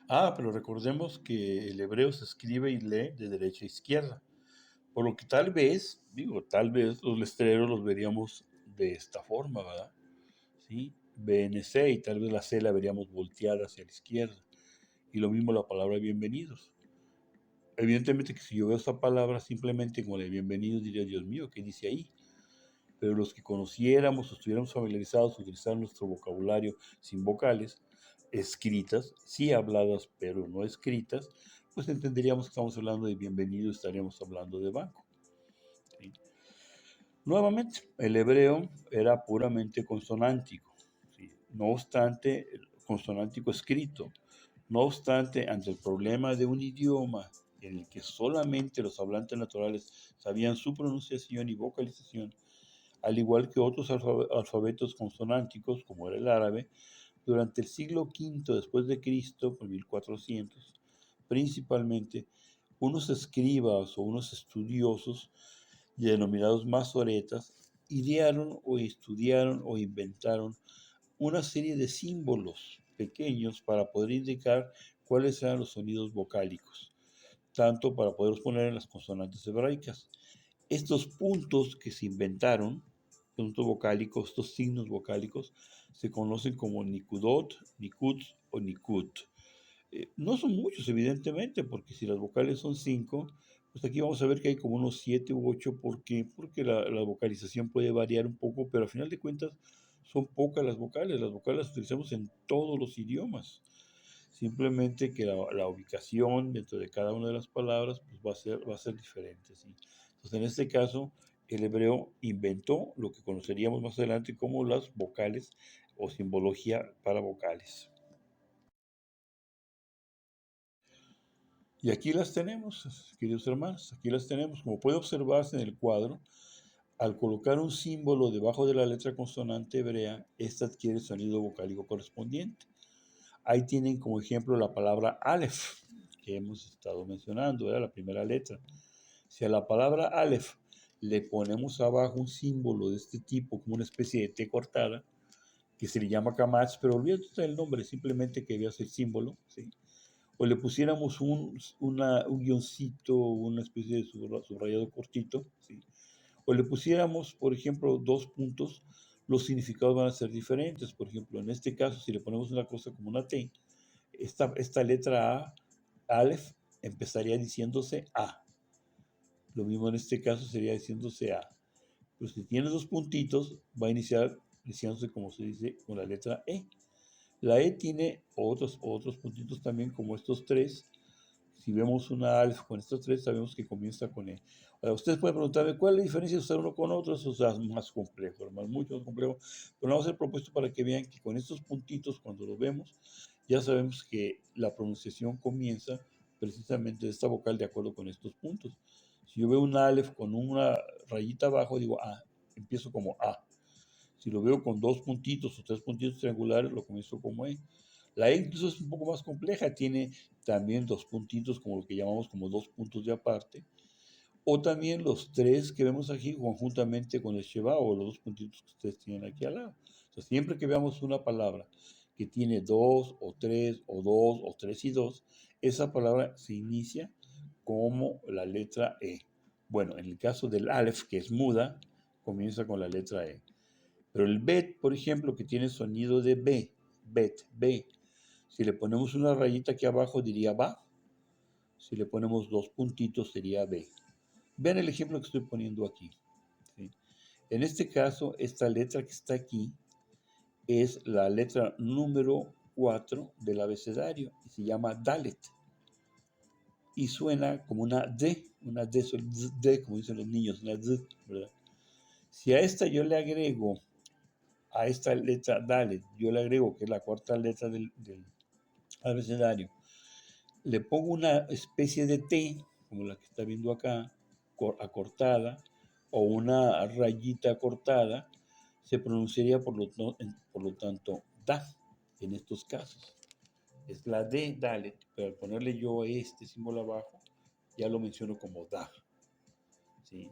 A: Pero recordemos que el hebreo se escribe y lee de derecha a izquierda. Por lo que tal vez los letreros los veríamos de esta forma, ¿verdad? ¿Sí? BNC, y tal vez la C la veríamos volteada hacia la izquierda. Y lo mismo la palabra bienvenidos. Evidentemente que si yo veo esta palabra simplemente como de bienvenidos diría, Dios mío, ¿qué dice ahí? Pero los que conociéramos o estuviéramos familiarizados, utilizar nuestro vocabulario sin vocales, escritas, sí habladas, pero no escritas, pues entenderíamos que estamos hablando de bienvenido, estaríamos hablando de banco, ¿sí? Nuevamente, el hebreo era puramente consonántico, ¿sí? No obstante, consonántico escrito. No obstante, ante el problema de un idioma en el que solamente los hablantes naturales sabían su pronunciación y vocalización, al igual que otros alfabetos consonánticos, como era el árabe, durante el siglo V después de Cristo, por 1400, principalmente, unos escribas o unos estudiosos, denominados masoretas, idearon o estudiaron o inventaron una serie de símbolos pequeños para poder indicar cuáles eran los sonidos vocálicos. tanto para poderlos poner en las consonantes hebraicas. Estos puntos que se inventaron, puntos vocálicos, estos signos vocálicos, se conocen como nikudot, nikuds o nikud. No son muchos, evidentemente, porque si las vocales son 5, pues aquí vamos a ver que hay como unos 7 u 8. ¿Por qué? Porque la vocalización puede variar un poco, pero al final de cuentas son pocas las vocales. Las vocales las utilizamos en todos los idiomas. Simplemente que la ubicación dentro de cada una de las palabras pues va a ser diferente, ¿sí? Entonces, en este caso, el hebreo inventó lo que conoceríamos más adelante como las vocales o simbología para vocales. Y aquí las tenemos, queridos hermanos, aquí las tenemos. Como puede observarse en el cuadro, al colocar un símbolo debajo de la letra consonante hebrea, esta adquiere el sonido vocálico correspondiente. Ahí tienen como ejemplo la palabra Aleph, que hemos estado mencionando, era la primera letra. Si a la palabra Aleph le ponemos abajo un símbolo de este tipo, como una especie de T cortada, que se le llama Kamach, pero olvídate del nombre, simplemente que veas el símbolo, ¿sí? O le pusiéramos un guioncito, una especie de subrayado cortito, ¿sí? O le pusiéramos, por ejemplo, 2 puntos, los significados van a ser diferentes. Por ejemplo, en este caso, si le ponemos una cosa como una T, esta letra A, Aleph, empezaría diciéndose A. Lo mismo en este caso sería diciéndose A. Pero si tiene 2 puntitos, va a iniciar diciéndose como se dice con la letra E. La E tiene otros puntitos también, como estos 3. Si vemos una alfa con estos 3, sabemos que comienza con E. Ahora, ustedes pueden preguntarme cuál es la diferencia de usar uno con otro. Eso es más complejo, hermano, mucho más complejo. Pero vamos a hacer propuesto para que vean que con estos puntitos, cuando los vemos, ya sabemos que la pronunciación comienza precisamente de esta vocal de acuerdo con estos puntos. Si yo veo un alef con una rayita abajo, digo A, empiezo como A. Si lo veo con 2 puntitos o 3 puntitos triangulares, lo comienzo como E. La E incluso es un poco más compleja, tiene también 2 puntitos, como lo que llamamos como 2 puntos de aparte. O también los 3 que vemos aquí conjuntamente con el Sheba o los 2 puntitos que ustedes tienen aquí al lado. O sea, siempre que veamos una palabra que tiene 2 o 3 o 2 o 3 y 2, esa palabra se inicia como la letra E. Bueno, en el caso del Aleph, que es muda, comienza con la letra E. Pero el Bet, por ejemplo, que tiene sonido de B, Bet, B, si le ponemos una rayita aquí abajo diría Ba. Si le ponemos 2 puntitos sería B. Vean el ejemplo que estoy poniendo aquí, ¿sí? En este caso, esta letra que está aquí es la letra número 4 del abecedario y se llama Dalet. Y suena como una D, como dicen los niños, una D, ¿verdad? Si a esta yo le agrego, a esta letra Dalet, yo le agrego, que es la cuarta letra del abecedario, le pongo una especie de T, como la que está viendo acá, acortada, o una rayita acortada, se pronunciaría por lo tanto da en estos casos. Es la D, Dalet, pero al ponerle yo este símbolo abajo, ya lo menciono como da, ¿sí?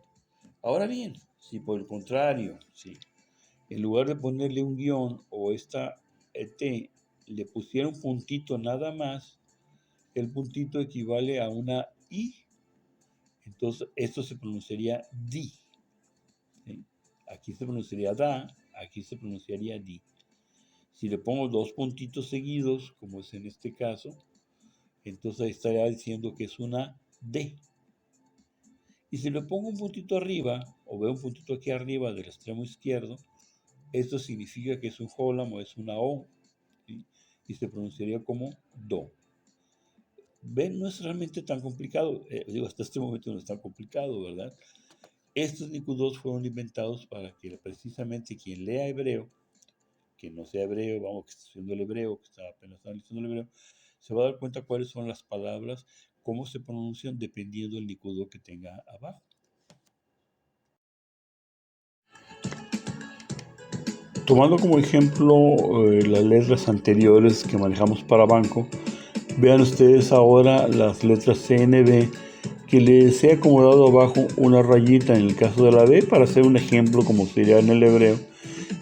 A: Ahora bien, si por el contrario, ¿sí?, en lugar de ponerle un guión o esta T, le pusiera un puntito nada más, el puntito equivale a una I. Entonces, esto se pronunciaría di, ¿sí? Aquí se pronunciaría da, aquí se pronunciaría di. Si le pongo 2 puntitos seguidos, como es en este caso, entonces ahí estaría diciendo que es una D. Y si le pongo un puntito arriba, o veo un puntito aquí arriba del extremo izquierdo, esto significa que es un jólam o es una O, ¿sí? Y se pronunciaría como Do. Ven, no es realmente tan complicado. Hasta este momento no es tan complicado, ¿verdad? Estos nikudot fueron inventados para que precisamente quien lea hebreo, que no sea hebreo, vamos, que está estudiando el hebreo, que está apenas analizando el hebreo, se va a dar cuenta cuáles son las palabras, cómo se pronuncian dependiendo del nikudot que tenga abajo. Tomando como ejemplo las letras anteriores que manejamos para banco, vean ustedes ahora las letras CNB, que les he acomodado abajo una rayita en el caso de la B para hacer un ejemplo como sería en el hebreo,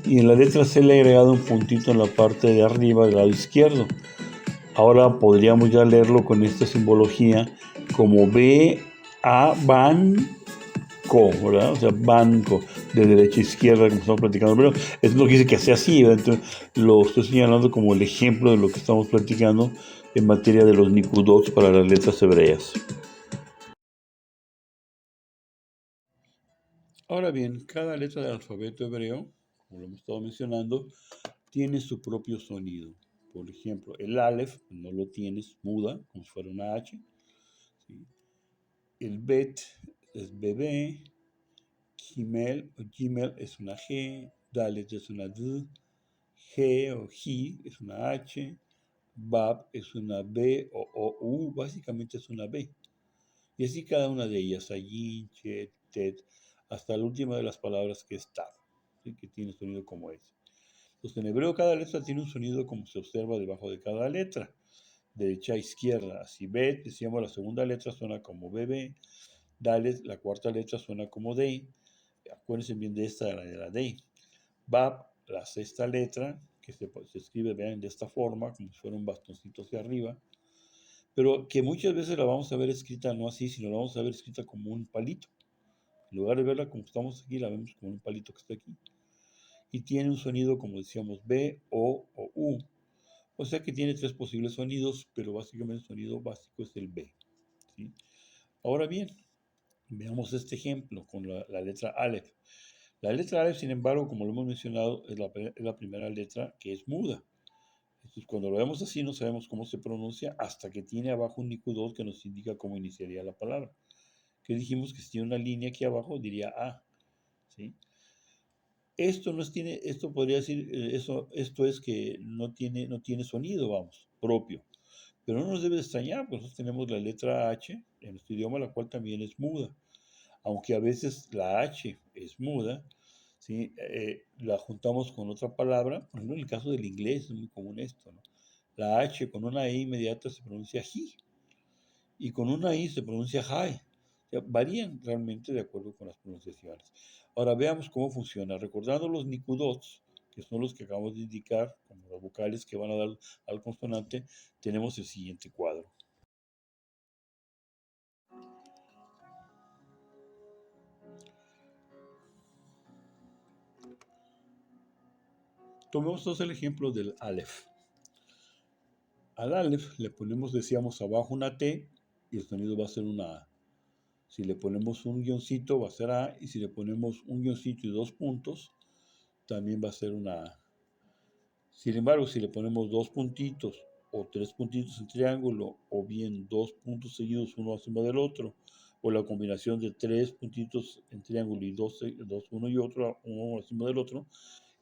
A: y en la letra C le he agregado un puntito en la parte de arriba del lado izquierdo. Ahora podríamos ya leerlo con esta simbología como B, A, banco, ¿verdad? O sea, banco, de derecha a izquierda, como estamos platicando, pero eso no quiere decir que sea así, ¿verdad? Entonces, lo estoy señalando como el ejemplo de lo que estamos platicando en materia de los nikudots para las letras hebreas. Ahora bien, cada letra del alfabeto hebreo, como lo hemos estado mencionando, tiene su propio sonido. Por ejemplo, el Aleph no lo tiene, es muda, como si fuera una H. ¿Sí? El Bet es bebé, Gimel o Gimel es una G, Dalet es una D, G o Ji es una H, Bab es una B o U, básicamente es una B. Y así cada una de ellas, Ayin, Chet, Tet, hasta la última de las palabras que es Tab, ¿sí? Que tiene sonido como ese. Entonces en hebreo cada letra tiene un sonido como se observa debajo de cada letra, derecha a izquierda. Si Bet, decíamos la segunda letra suena como BB, Dalet, la cuarta letra suena como D. Acuérdense bien de esta, de la D. Bab, la sexta letra, que se escribe, vean, de esta forma, como si fuera un bastoncito hacia arriba, pero que muchas veces la vamos a ver escrita no así, sino la vamos a ver escrita como un palito. En lugar de verla como estamos aquí, la vemos como un palito que está aquí. Y tiene un sonido, como decíamos, B, o U. O sea que tiene tres posibles sonidos, pero básicamente el sonido básico es el B. ¿Sí? Ahora bien, veamos este ejemplo con la letra Aleph. La letra Aleph, sin embargo, como lo hemos mencionado, es la primera letra que es muda. Entonces, cuando lo vemos así, no sabemos cómo se pronuncia hasta que tiene abajo un Nikudot que nos indica cómo iniciaría la palabra. Que dijimos que si tiene una línea aquí abajo, diría A. ¿Sí? Esto, esto podría decir, esto es que no tiene sonido, vamos, propio. Pero no nos debe extrañar, pues nosotros tenemos la letra H en nuestro idioma, la cual también es muda. Aunque a veces la H es muda, ¿sí? La juntamos con otra palabra. Por ejemplo, en el caso del inglés es muy común esto, ¿no? La H con una E inmediata se pronuncia he, y con una I se pronuncia high. O sea, varían realmente de acuerdo con las pronunciaciones. Ahora veamos cómo funciona. Recordando los nikudots, que son los que acabamos de indicar, como las vocales que van a dar al consonante, tenemos el siguiente cuadro. Tomemos entonces el ejemplo del Aleph. Al Aleph le ponemos, decíamos, abajo una T y el sonido va a ser una A. Si le ponemos un guioncito va a ser A, y si le ponemos un guioncito y dos puntos, también va a ser una A. Sin embargo, si le ponemos dos puntitos o tres puntitos en triángulo, o bien dos puntos seguidos uno encima del otro, o la combinación de tres puntitos en triángulo y dos uno y otro, uno encima del otro,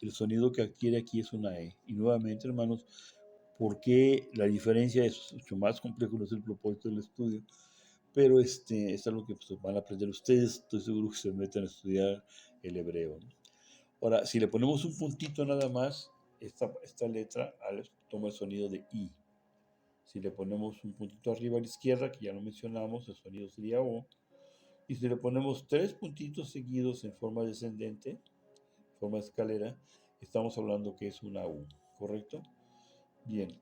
A: el sonido que adquiere aquí es una E. Y nuevamente, hermanos, ¿por qué la diferencia es mucho más complejo? No es el propósito del estudio, pero es algo que pues, van a aprender ustedes. Estoy seguro que se meten a estudiar el hebreo, ¿no? Ahora, si le ponemos un puntito nada más, esta letra Aleph toma el sonido de I. Si le ponemos un puntito arriba a la izquierda, que ya lo mencionamos, el sonido sería O. Y si le ponemos tres puntitos seguidos en forma descendente, en forma de escalera, estamos hablando que es una U, ¿correcto? Bien.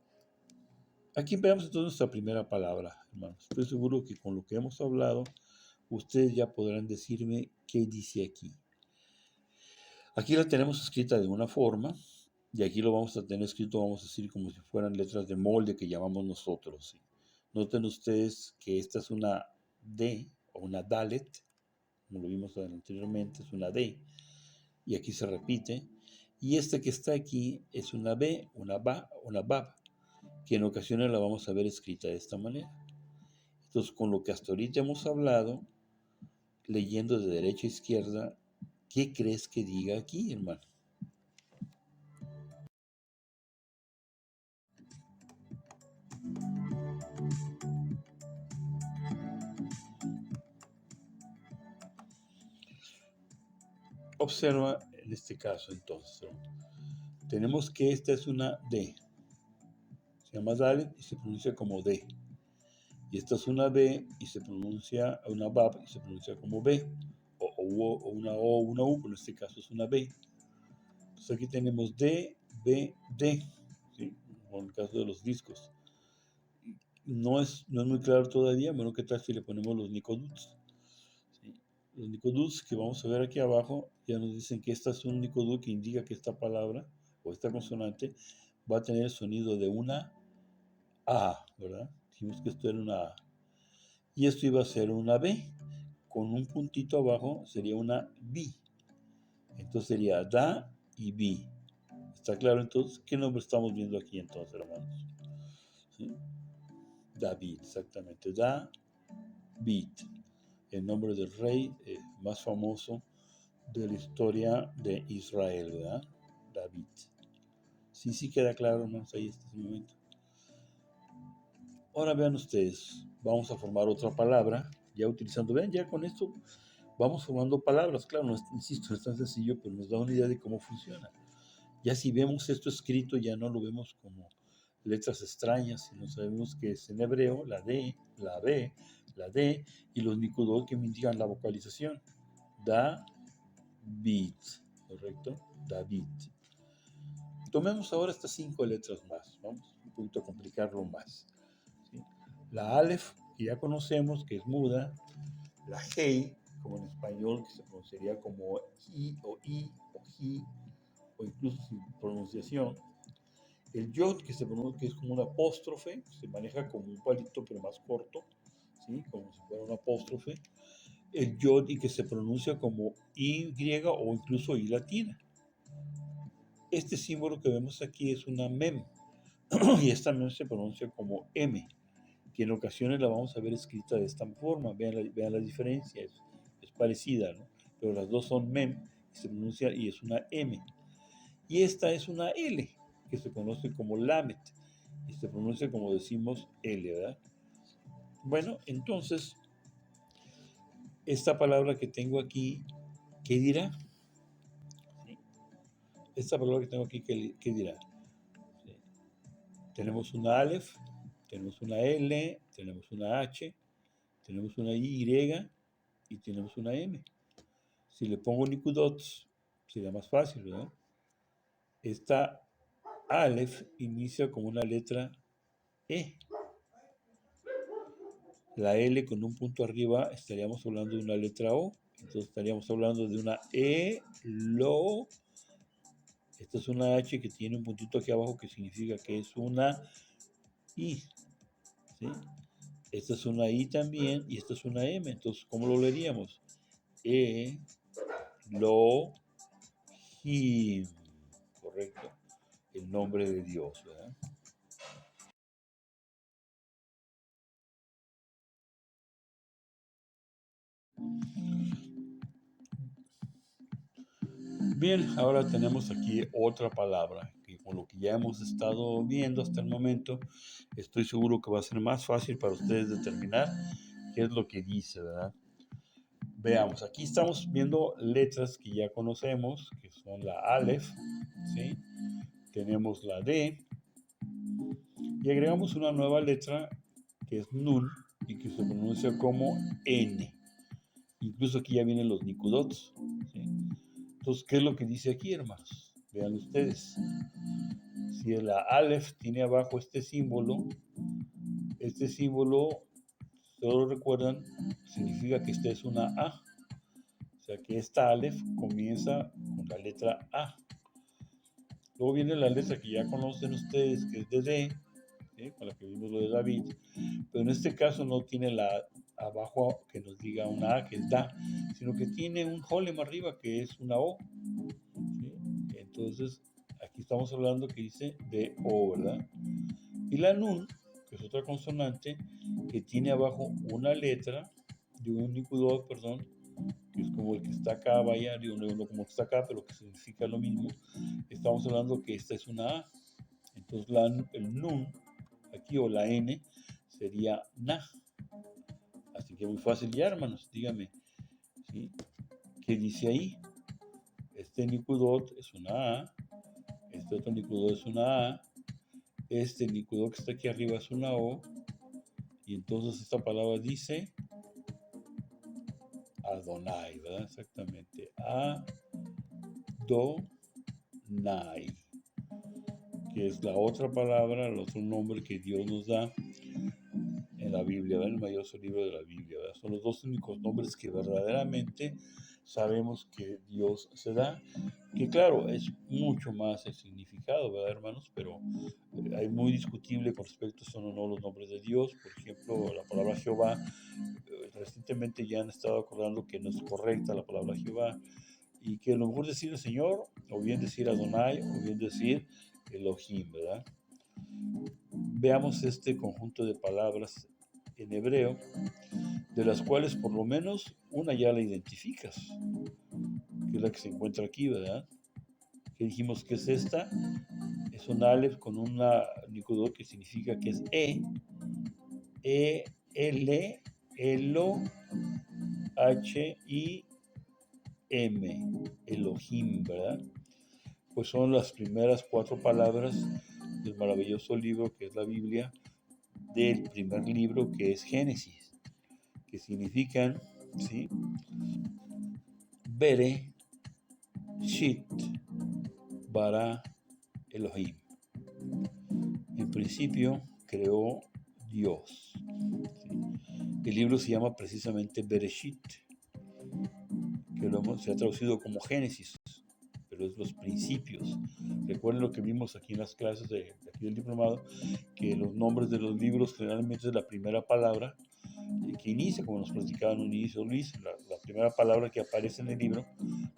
A: Aquí veamos entonces nuestra primera palabra, hermanos. Estoy seguro que con lo que hemos hablado, ustedes ya podrán decirme qué dice aquí. Aquí la tenemos escrita de una forma, y aquí lo vamos a tener escrito, vamos a decir, como si fueran letras de molde que llamamos nosotros. ¿Sí? Noten ustedes que esta es una D o una Dalet, como lo vimos anteriormente, es una D, y aquí se repite. Y esta que está aquí es una B, una BA, una BAB, que en ocasiones la vamos a ver escrita de esta manera. Entonces, con lo que hasta ahorita hemos hablado, leyendo de derecha a izquierda, ¿qué crees que diga aquí, hermano? Observa en este caso entonces, ¿no? Tenemos que esta es una D, se llama Dalet y se pronuncia como D. Y esta es una B y se pronuncia, una BAB y se pronuncia como B, o una O o una U, pero en este caso es una B. Entonces aquí tenemos D, B, D, ¿sí? Como en el caso de los discos. no es muy claro todavía. Bueno, ¿qué tal si le ponemos los nicoduts? ¿Sí? Los nicoduts que vamos a ver aquí abajo ya nos dicen que esta es un nicodut que indica que esta palabra o esta consonante va a tener el sonido de una A, ¿verdad? Dijimos que esto era una A. Y esto iba a ser una B. Con un puntito abajo sería una B. Entonces sería da y bi. ¿Está claro entonces? ¿Qué nombre estamos viendo aquí entonces, hermanos? ¿Sí? David, exactamente. David, el nombre del rey más famoso de la historia de Israel, ¿verdad? David. Sí, sí queda claro, hermanos, ahí está ese momento. Ahora vean ustedes, vamos a formar otra palabra, ya utilizando, vean, ya con esto vamos formando palabras, claro, insisto, no es tan sencillo, pero nos da una idea de cómo funciona. Ya si vemos esto escrito, ya no lo vemos como letras extrañas, sino sabemos que es en hebreo la D, la B, la D y los nicodot que me indican la vocalización. David, ¿correcto? David. Tomemos ahora estas 5 letras más, vamos un poquito a complicarlo más. ¿Sí? La Aleph, que ya conocemos, que es muda, la Hey, como en español, que se pronunciaría como I o I o Ji, o incluso sin pronunciación. El Yod, que se pronuncia, que es como un apóstrofe, se maneja como un palito pero más corto, ¿sí? Como si fuera un apóstrofe. El Yod, y que se pronuncia como I griega o incluso I latina. Este símbolo que vemos aquí es una mem, y esta mem se pronuncia como M, que en ocasiones la vamos a ver escrita de esta forma. Vean la diferencia, es parecida, ¿no? Pero las dos son mem, y se pronuncia y es una M. Y esta es una L, que se conoce como lamet, y se pronuncia como decimos L, ¿verdad? Bueno, entonces, esta palabra que tengo aquí, ¿qué dirá? ¿Sí? Esta palabra que tengo aquí, ¿qué dirá? ¿Sí? Tenemos una Aleph, tenemos una L, tenemos una H, tenemos una Y y tenemos una M. Si le pongo Nikudots, sería más fácil, ¿verdad? Esta Aleph inicia como una letra E. La L con un punto arriba estaríamos hablando de una letra O. Entonces estaríamos hablando de una E, LO. Esta es una H que tiene un puntito aquí abajo que significa que es una I. ¿Sí? Esta es una I también y esta es una M. Entonces, ¿cómo lo leeríamos? E, LO, HIM. Correcto. El nombre de Dios, ¿verdad? Bien, ahora tenemos aquí otra palabra que con lo que ya hemos estado viendo hasta el momento, estoy seguro que va a ser más fácil para ustedes determinar qué es lo que dice, ¿verdad? Veamos, aquí estamos viendo letras que ya conocemos, que son la Aleph, ¿sí? Tenemos la D y agregamos una nueva letra que es Nun y que se pronuncia como N. Incluso aquí ya vienen los Nikudots, ¿sí? Entonces, ¿qué es lo que dice aquí, hermanos? Vean ustedes. Si la Aleph tiene abajo este símbolo, solo recuerdan, significa que esta es una A. O sea que esta Aleph comienza con la letra A. Luego viene la letra que ya conocen ustedes, que es de D, ¿sí? Con la que vimos lo de David. Pero en este caso no tiene la abajo que nos diga una A, que es Da, sino que tiene un holem arriba, que es una O. ¿Sí? Entonces, aquí estamos hablando que dice de O, ¿verdad? Y la Nun, que es otra consonante, que tiene abajo una letra de un Nikudo, perdón, que es como el que está acá, vaya, de uno como que está acá, pero que significa lo mismo. Estamos hablando que esta es una A. Entonces, el Nun, aquí, o la N, sería Na. Así que muy fácil ya, hermanos, dígame, ¿sí? ¿Qué dice ahí? Este Nikudot es una A, este otro Nikudot es una A, este Nikudot que está aquí arriba es una O, y entonces esta palabra dice Adonai, ¿verdad? Exactamente. Adonai, que es la otra palabra, el otro nombre que Dios nos da en la Biblia, ¿verdad? El maravilloso libro de la Biblia, ¿verdad? Son los dos únicos nombres que verdaderamente sabemos que Dios se da, que claro, es mucho más el significado, ¿verdad, hermanos? Pero hay muy discutible con respecto a son o no los nombres de Dios. Por ejemplo, la palabra Jehová, recientemente ya han estado acordando que no es correcta la palabra Jehová, y que a lo mejor decir el Señor, o bien decir Adonai, o bien decir Elohim, ¿verdad? Veamos este conjunto de palabras en hebreo, de las cuales por lo menos una ya la identificas, que es la que se encuentra aquí, ¿verdad? Que dijimos que es esta, es un Aleph con una Nicodot que significa que es L, Elo, H-I-M, Elohim, ¿verdad? Pues son las primeras 4 palabras del maravilloso libro que es la Biblia, del primer libro que es Génesis, que significan, ¿sí? Bere, Shit, Bara, Elohim. En principio creó Dios. ¿Sí? El libro se llama precisamente Bereshit, que se ha traducido como Génesis, pero es los principios. Recuerden lo que vimos aquí en las clases de aquí del diplomado, que los nombres de los libros generalmente es la primera palabra que inicia, como nos platicaba en un inicio Luis, la primera palabra que aparece en el libro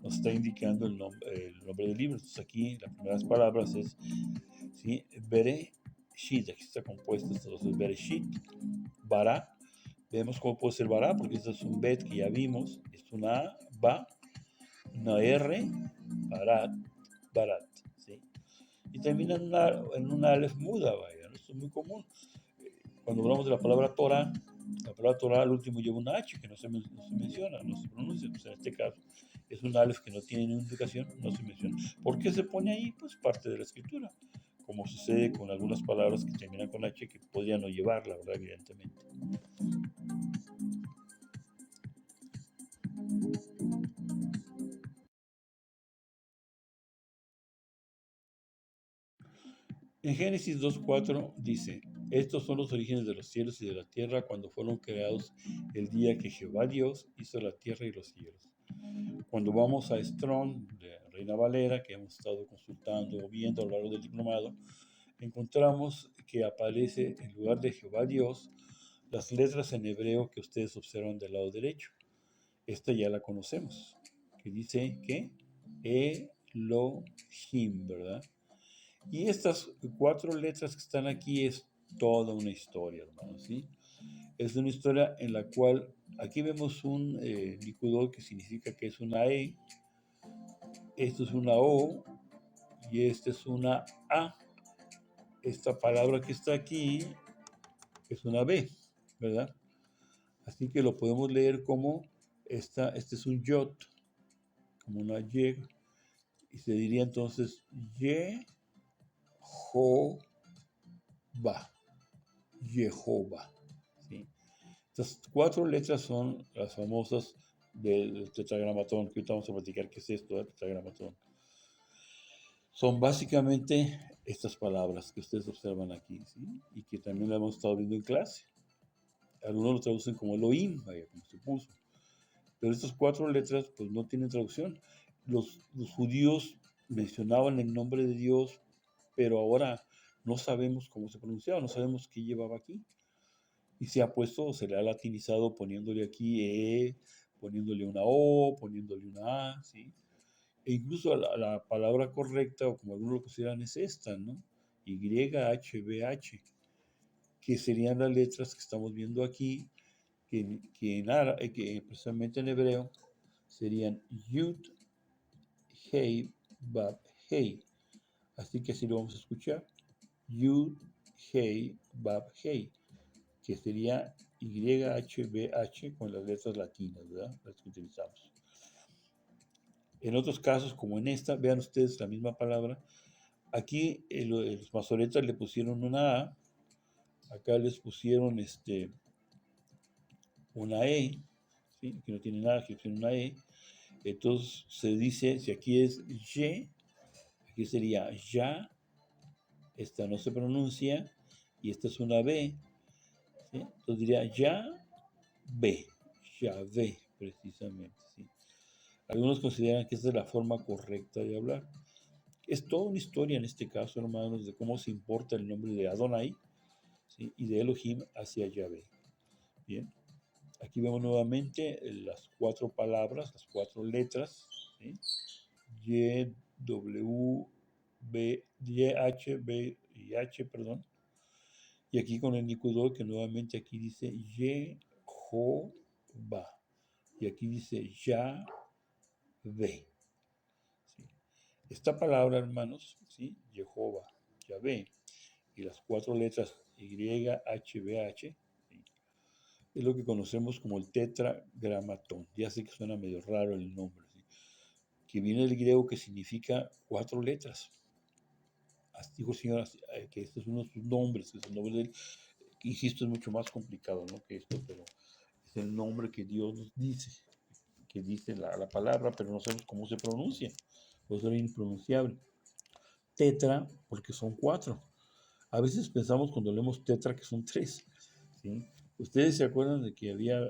A: nos está indicando el nombre del libro. Entonces aquí las primeras palabras es, ¿sí? Bereshit, aquí está compuesto, entonces Bereshit, Bara, vemos cómo puede ser Bara, porque este es un Bet que ya vimos, es una A, Ba, una R, Barat, Barat, ¿sí? Y termina en una Aleph muda, vaya, ¿no? Esto es muy común. Cuando hablamos de la palabra Torah, la palabra Torah al último lleva una H que no se menciona, no se pronuncia. Pues en este caso es un Aleph que no tiene ninguna indicación, no se menciona. ¿Por qué se pone ahí? Pues parte de la escritura, como sucede con algunas palabras que terminan con H que podrían no llevarla, ¿verdad? Evidentemente. En Génesis 2.4 dice, estos son los orígenes de los cielos y de la tierra cuando fueron creados el día que Jehová Dios hizo la tierra y los cielos. Cuando vamos a Strong, de Reina Valera, que hemos estado consultando o viendo a lo largo del diplomado, encontramos que aparece en lugar de Jehová Dios las letras en hebreo que ustedes observan del lado derecho. Esta ya la conocemos, que dice que Elohim, ¿verdad? Y estas 4 letras que están aquí es toda una historia, hermanos, ¿sí? Es una historia en la cual aquí vemos un Nicudot que significa que es una E, esto es una O y esta es una A. Esta palabra que está aquí es una B, ¿verdad? Así que lo podemos leer como este es un Yod, como una Y, y se diría entonces Jehová, Jehová, ¿sí? Estas 4 letras son las famosas del tetragramatón, que ahorita vamos a platicar qué es esto del tetragramatón. Son básicamente estas palabras que ustedes observan aquí, ¿sí? Y que también la hemos estado viendo en clase. Algunos lo traducen como Elohim, vaya, como se puso. Pero estas 4 letras, pues no tienen traducción. Los judíos mencionaban el nombre de Dios, pero ahora no sabemos cómo se pronunciaba, no sabemos qué llevaba aquí. Y se ha puesto, se le ha latinizado poniéndole aquí poniéndole una O, poniéndole una A, ¿sí? E incluso la palabra correcta, o como algunos lo consideran, es esta, ¿no? YHBH, que serían las letras que estamos viendo aquí, que precisamente en hebreo serían Yud, Hei, Bab, Hei. Así que así lo vamos a escuchar. Yud, Hei, Bab, Hei, que sería YHBH con las letras latinas, ¿verdad? Las que utilizamos. En otros casos, como en esta, vean ustedes la misma palabra. Aquí los masoretas le pusieron una A, acá les pusieron una E, ¿sí? Que no tiene nada, que tiene una E. Entonces se dice, si aquí es Y, aquí sería Ya, esta no se pronuncia, y esta es una B. ¿sí? Entonces diría ya ve, Yahvé, precisamente. ¿Sí? Algunos consideran que esa es la forma correcta de hablar. Es toda una historia en este caso, hermanos, de cómo se importa el nombre de Adonai, ¿sí? Y de Elohim hacia Yahvé. Bien, aquí vemos nuevamente las cuatro palabras, las cuatro letras, ¿sí? Y, W, B, Y, H, B y H, perdón. Y aquí con el Nicudó, que nuevamente aquí dice Jehová. Y aquí dice Yahvé. ¿Sí? Esta palabra, hermanos, ¿sí? Jehová, Yahvé, y las cuatro letras Y, H, B, H, ¿sí? Es lo que conocemos como el tetragramatón. Ya sé que suena medio raro el nombre, ¿sí? Que viene del griego que significa cuatro letras. Así dijo el Señor que este es uno de sus nombres, que es el nombre de él. Insisto, es mucho más complicado, ¿no? Que esto, pero es el nombre que Dios nos dice, que dice la palabra, pero no sabemos cómo se pronuncia, por eso es impronunciable. Tetra, porque son cuatro. A veces pensamos cuando leemos tetra que son tres, ¿sí? Ustedes se acuerdan de que había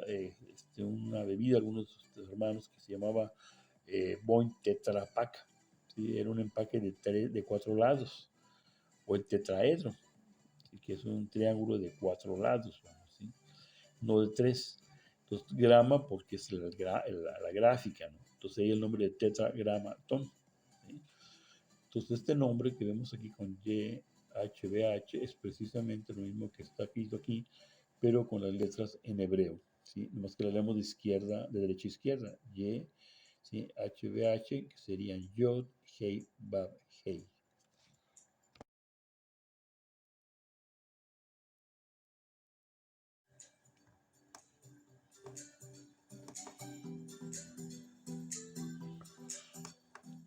A: una bebida, algunos de sus hermanos, que se llamaba Boing Tetra Pak, ¿sí? Era un empaque de cuatro lados, o el tetraedro, ¿sí? Que es un triángulo de cuatro lados, ¿sí? No de tres. Entonces, grama porque es la gráfica, ¿no? Entonces ahí el nombre de tetragramatón, ¿sí? Entonces este nombre que vemos aquí con YHBH es precisamente lo mismo que está escrito aquí, pero con las letras en hebreo, ¿sí? Nomás que las leemos de izquierda, de derecha a izquierda. Y, ¿sí? HBH, que serían Yod, Hei, Bab, Hei.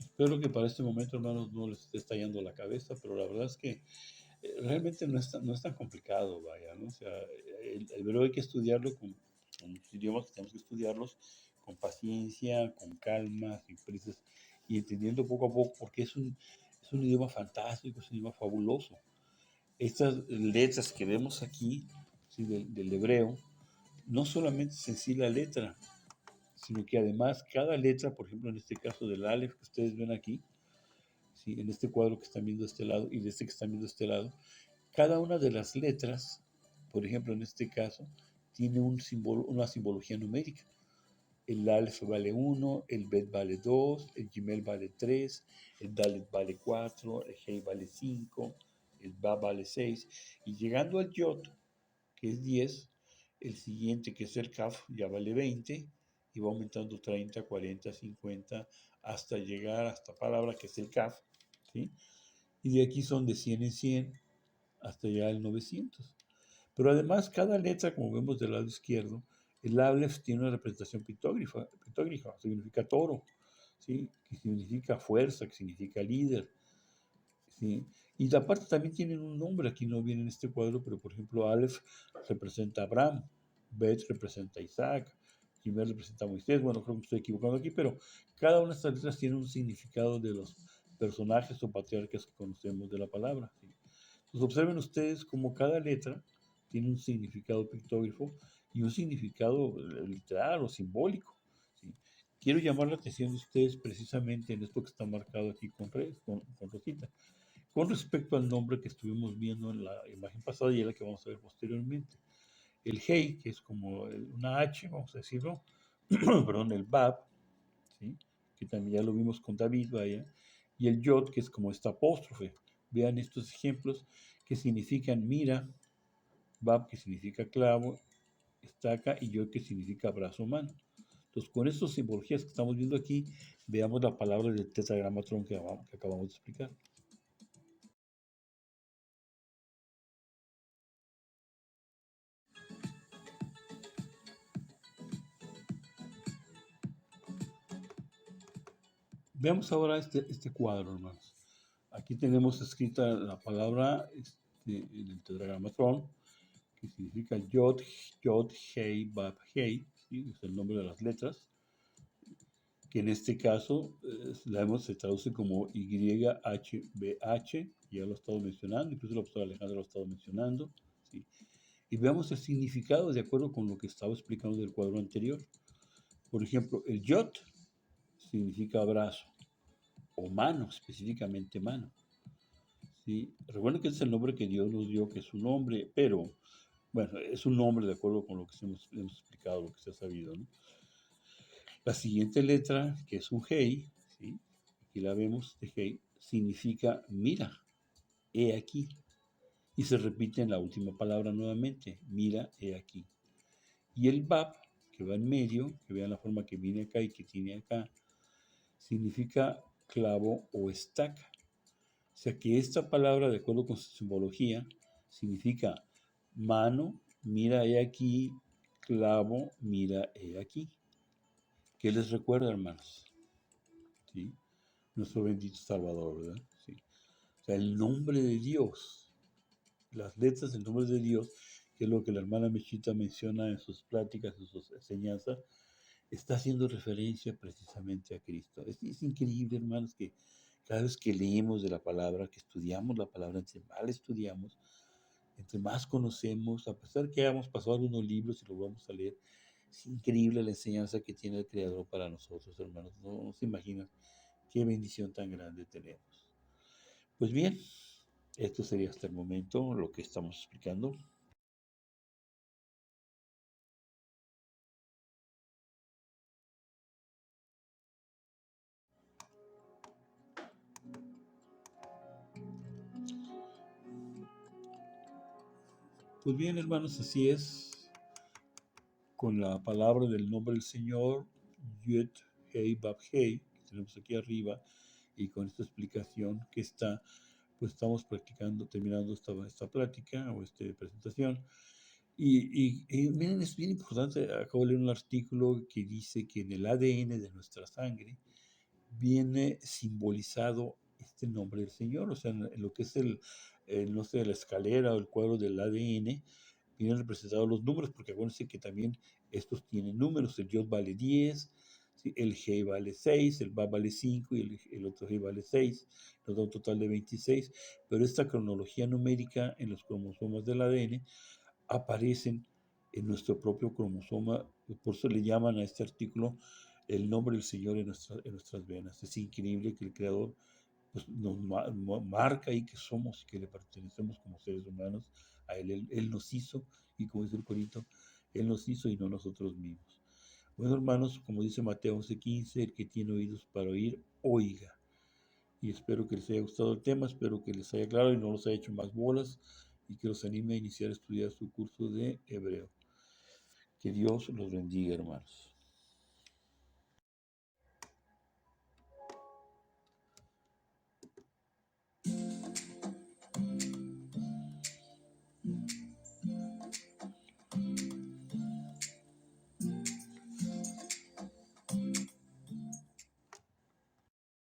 A: Espero que para este momento, hermanos, no les esté estallando la cabeza, pero la verdad es que realmente no es tan complicado, vaya, ¿no? O sea, el hebreo hay que estudiarlo con los idiomas que tenemos que estudiarlos con paciencia, con calma, sin prisas, y entendiendo poco a poco, porque es un idioma fantástico, es un idioma fabuloso. Estas letras que vemos aquí, ¿sí? Del hebreo, no solamente es en sí la letra, sino que además cada letra, por ejemplo, en este caso del Aleph que ustedes ven aquí, ¿sí? En este cuadro que están viendo de este lado y de este que están viendo de este lado, cada una de las letras, por ejemplo, en este caso, tiene una simbología numérica. El Aleph vale 1, el Bet vale 2, el Gimel vale 3, el Dalet vale 4, el Hei vale 5, el Ba vale 6. Y llegando al Yod, que es 10, el siguiente, que es el Kaf, ya vale 20, y va aumentando 30, 40, 50, hasta llegar a esta palabra que es el Kaf, ¿sí? Y de aquí son de 100 en 100 hasta llegar al 900. Pero además, cada letra, como vemos del lado izquierdo, el Aleph tiene una representación pictógrafa, significa toro, ¿sí? Que significa fuerza, que significa líder, ¿sí? Y la parte también tienen un nombre, aquí no viene en este cuadro, pero por ejemplo, Aleph representa a Abraham, Bet representa a Isaac, Gimel representa a Moisés, bueno, creo que me estoy equivocando aquí, pero cada una de estas letras tiene un significado de los personajes o patriarcas que conocemos de la palabra, ¿sí? Pues observen ustedes cómo cada letra tiene un significado pictógrafo y un significado literal o simbólico, ¿sí? Quiero llamar la atención de ustedes precisamente en esto que está marcado aquí con rosita, con respecto al nombre que estuvimos viendo en la imagen pasada y en la que vamos a ver posteriormente. El Hei, que es como una H, vamos a decirlo, perdón, el Bab, ¿sí? Que también ya lo vimos con David, vaya, y el Yod, que es como esta apóstrofe. Vean estos ejemplos que significan mira, Bab, que significa clavo, estaca, y Yod, que significa brazo humano. Entonces, con estas simbologías que estamos viendo aquí, veamos la palabra del tetragramatron que acabamos de explicar. Veamos ahora este cuadro, hermanos. Aquí tenemos escrita la palabra en el tetragramatron, que significa Yod, Yod, Hei, Bab, Hei, ¿sí? Es el nombre de las letras, que en este caso se traduce como YHBH, ya lo he estado mencionando, incluso el profesor Alejandro lo ha estado mencionando, ¿sí? y veamos el significado de acuerdo con lo que estaba explicando del cuadro anterior. Por ejemplo, el yod significa brazo, o mano, específicamente mano. ¿Sí? Recuerden que ese es el nombre que Dios nos dio, que es un nombre, pero, bueno, es un nombre de acuerdo con lo que hemos explicado, lo que se ha sabido, ¿no? La siguiente letra, que es un hei, ¿sí? Aquí la vemos, de hei, significa mira, he aquí. Y se repite en la última palabra nuevamente, mira, he aquí. Y el bab, que va en medio, que vean la forma que viene acá y que tiene acá, significa clavo o estaca. O sea que esta palabra, de acuerdo con su simbología, significa mano, mira, he aquí, clavo, mira, he aquí. ¿Qué les recuerda, hermanos? ¿Sí? Nuestro bendito Salvador, ¿verdad? Sí. O sea, el nombre de Dios, las letras del nombre de Dios, que es lo que la hermana Mechita menciona en sus pláticas, en sus enseñanzas, está haciendo referencia precisamente a Cristo. Es increíble, hermanos, que cada vez que leemos de la palabra, que estudiamos la palabra, entre más la estudiamos, entre más conocemos, a pesar que hayamos pasado algunos libros y los vamos a leer, es increíble la enseñanza que tiene el Creador para nosotros, hermanos. No se imaginan qué bendición tan grande tenemos. Pues bien, esto sería hasta el momento lo que estamos explicando. Pues bien, hermanos, así es. Con la palabra del nombre del Señor, Yud, Hei, Bab, Hei, que tenemos aquí arriba, y con esta explicación que está, pues estamos practicando, terminando esta plática o esta presentación. Y miren, es bien importante, acabo de leer un artículo que dice que en el ADN de nuestra sangre viene simbolizado este nombre del Señor, o sea, en lo que es no sé, la escalera o el cuadro del ADN, vienen representados los números, porque acuérdense que también estos tienen números, el Yod vale 10, ¿sí? El G vale 6, el Ba vale 5 y el otro G vale 6, nos da un total de 26, pero esta cronología numérica en los cromosomas del ADN aparecen en nuestro propio cromosoma, por eso le llaman a este artículo el nombre del Señor en nuestras venas. Es increíble que el Creador pues, nos marca y que somos y que le pertenecemos como seres humanos a Él. Él nos hizo y como dice el Corito, Él nos hizo y no nosotros mismos. Bueno, hermanos, como dice Mateo 11:15, el que tiene oídos para oír, oiga. Y espero que les haya gustado el tema, espero que les haya claro y no los haya hecho más bolas y que los anime a iniciar a estudiar su curso de hebreo. Que Dios los bendiga, hermanos.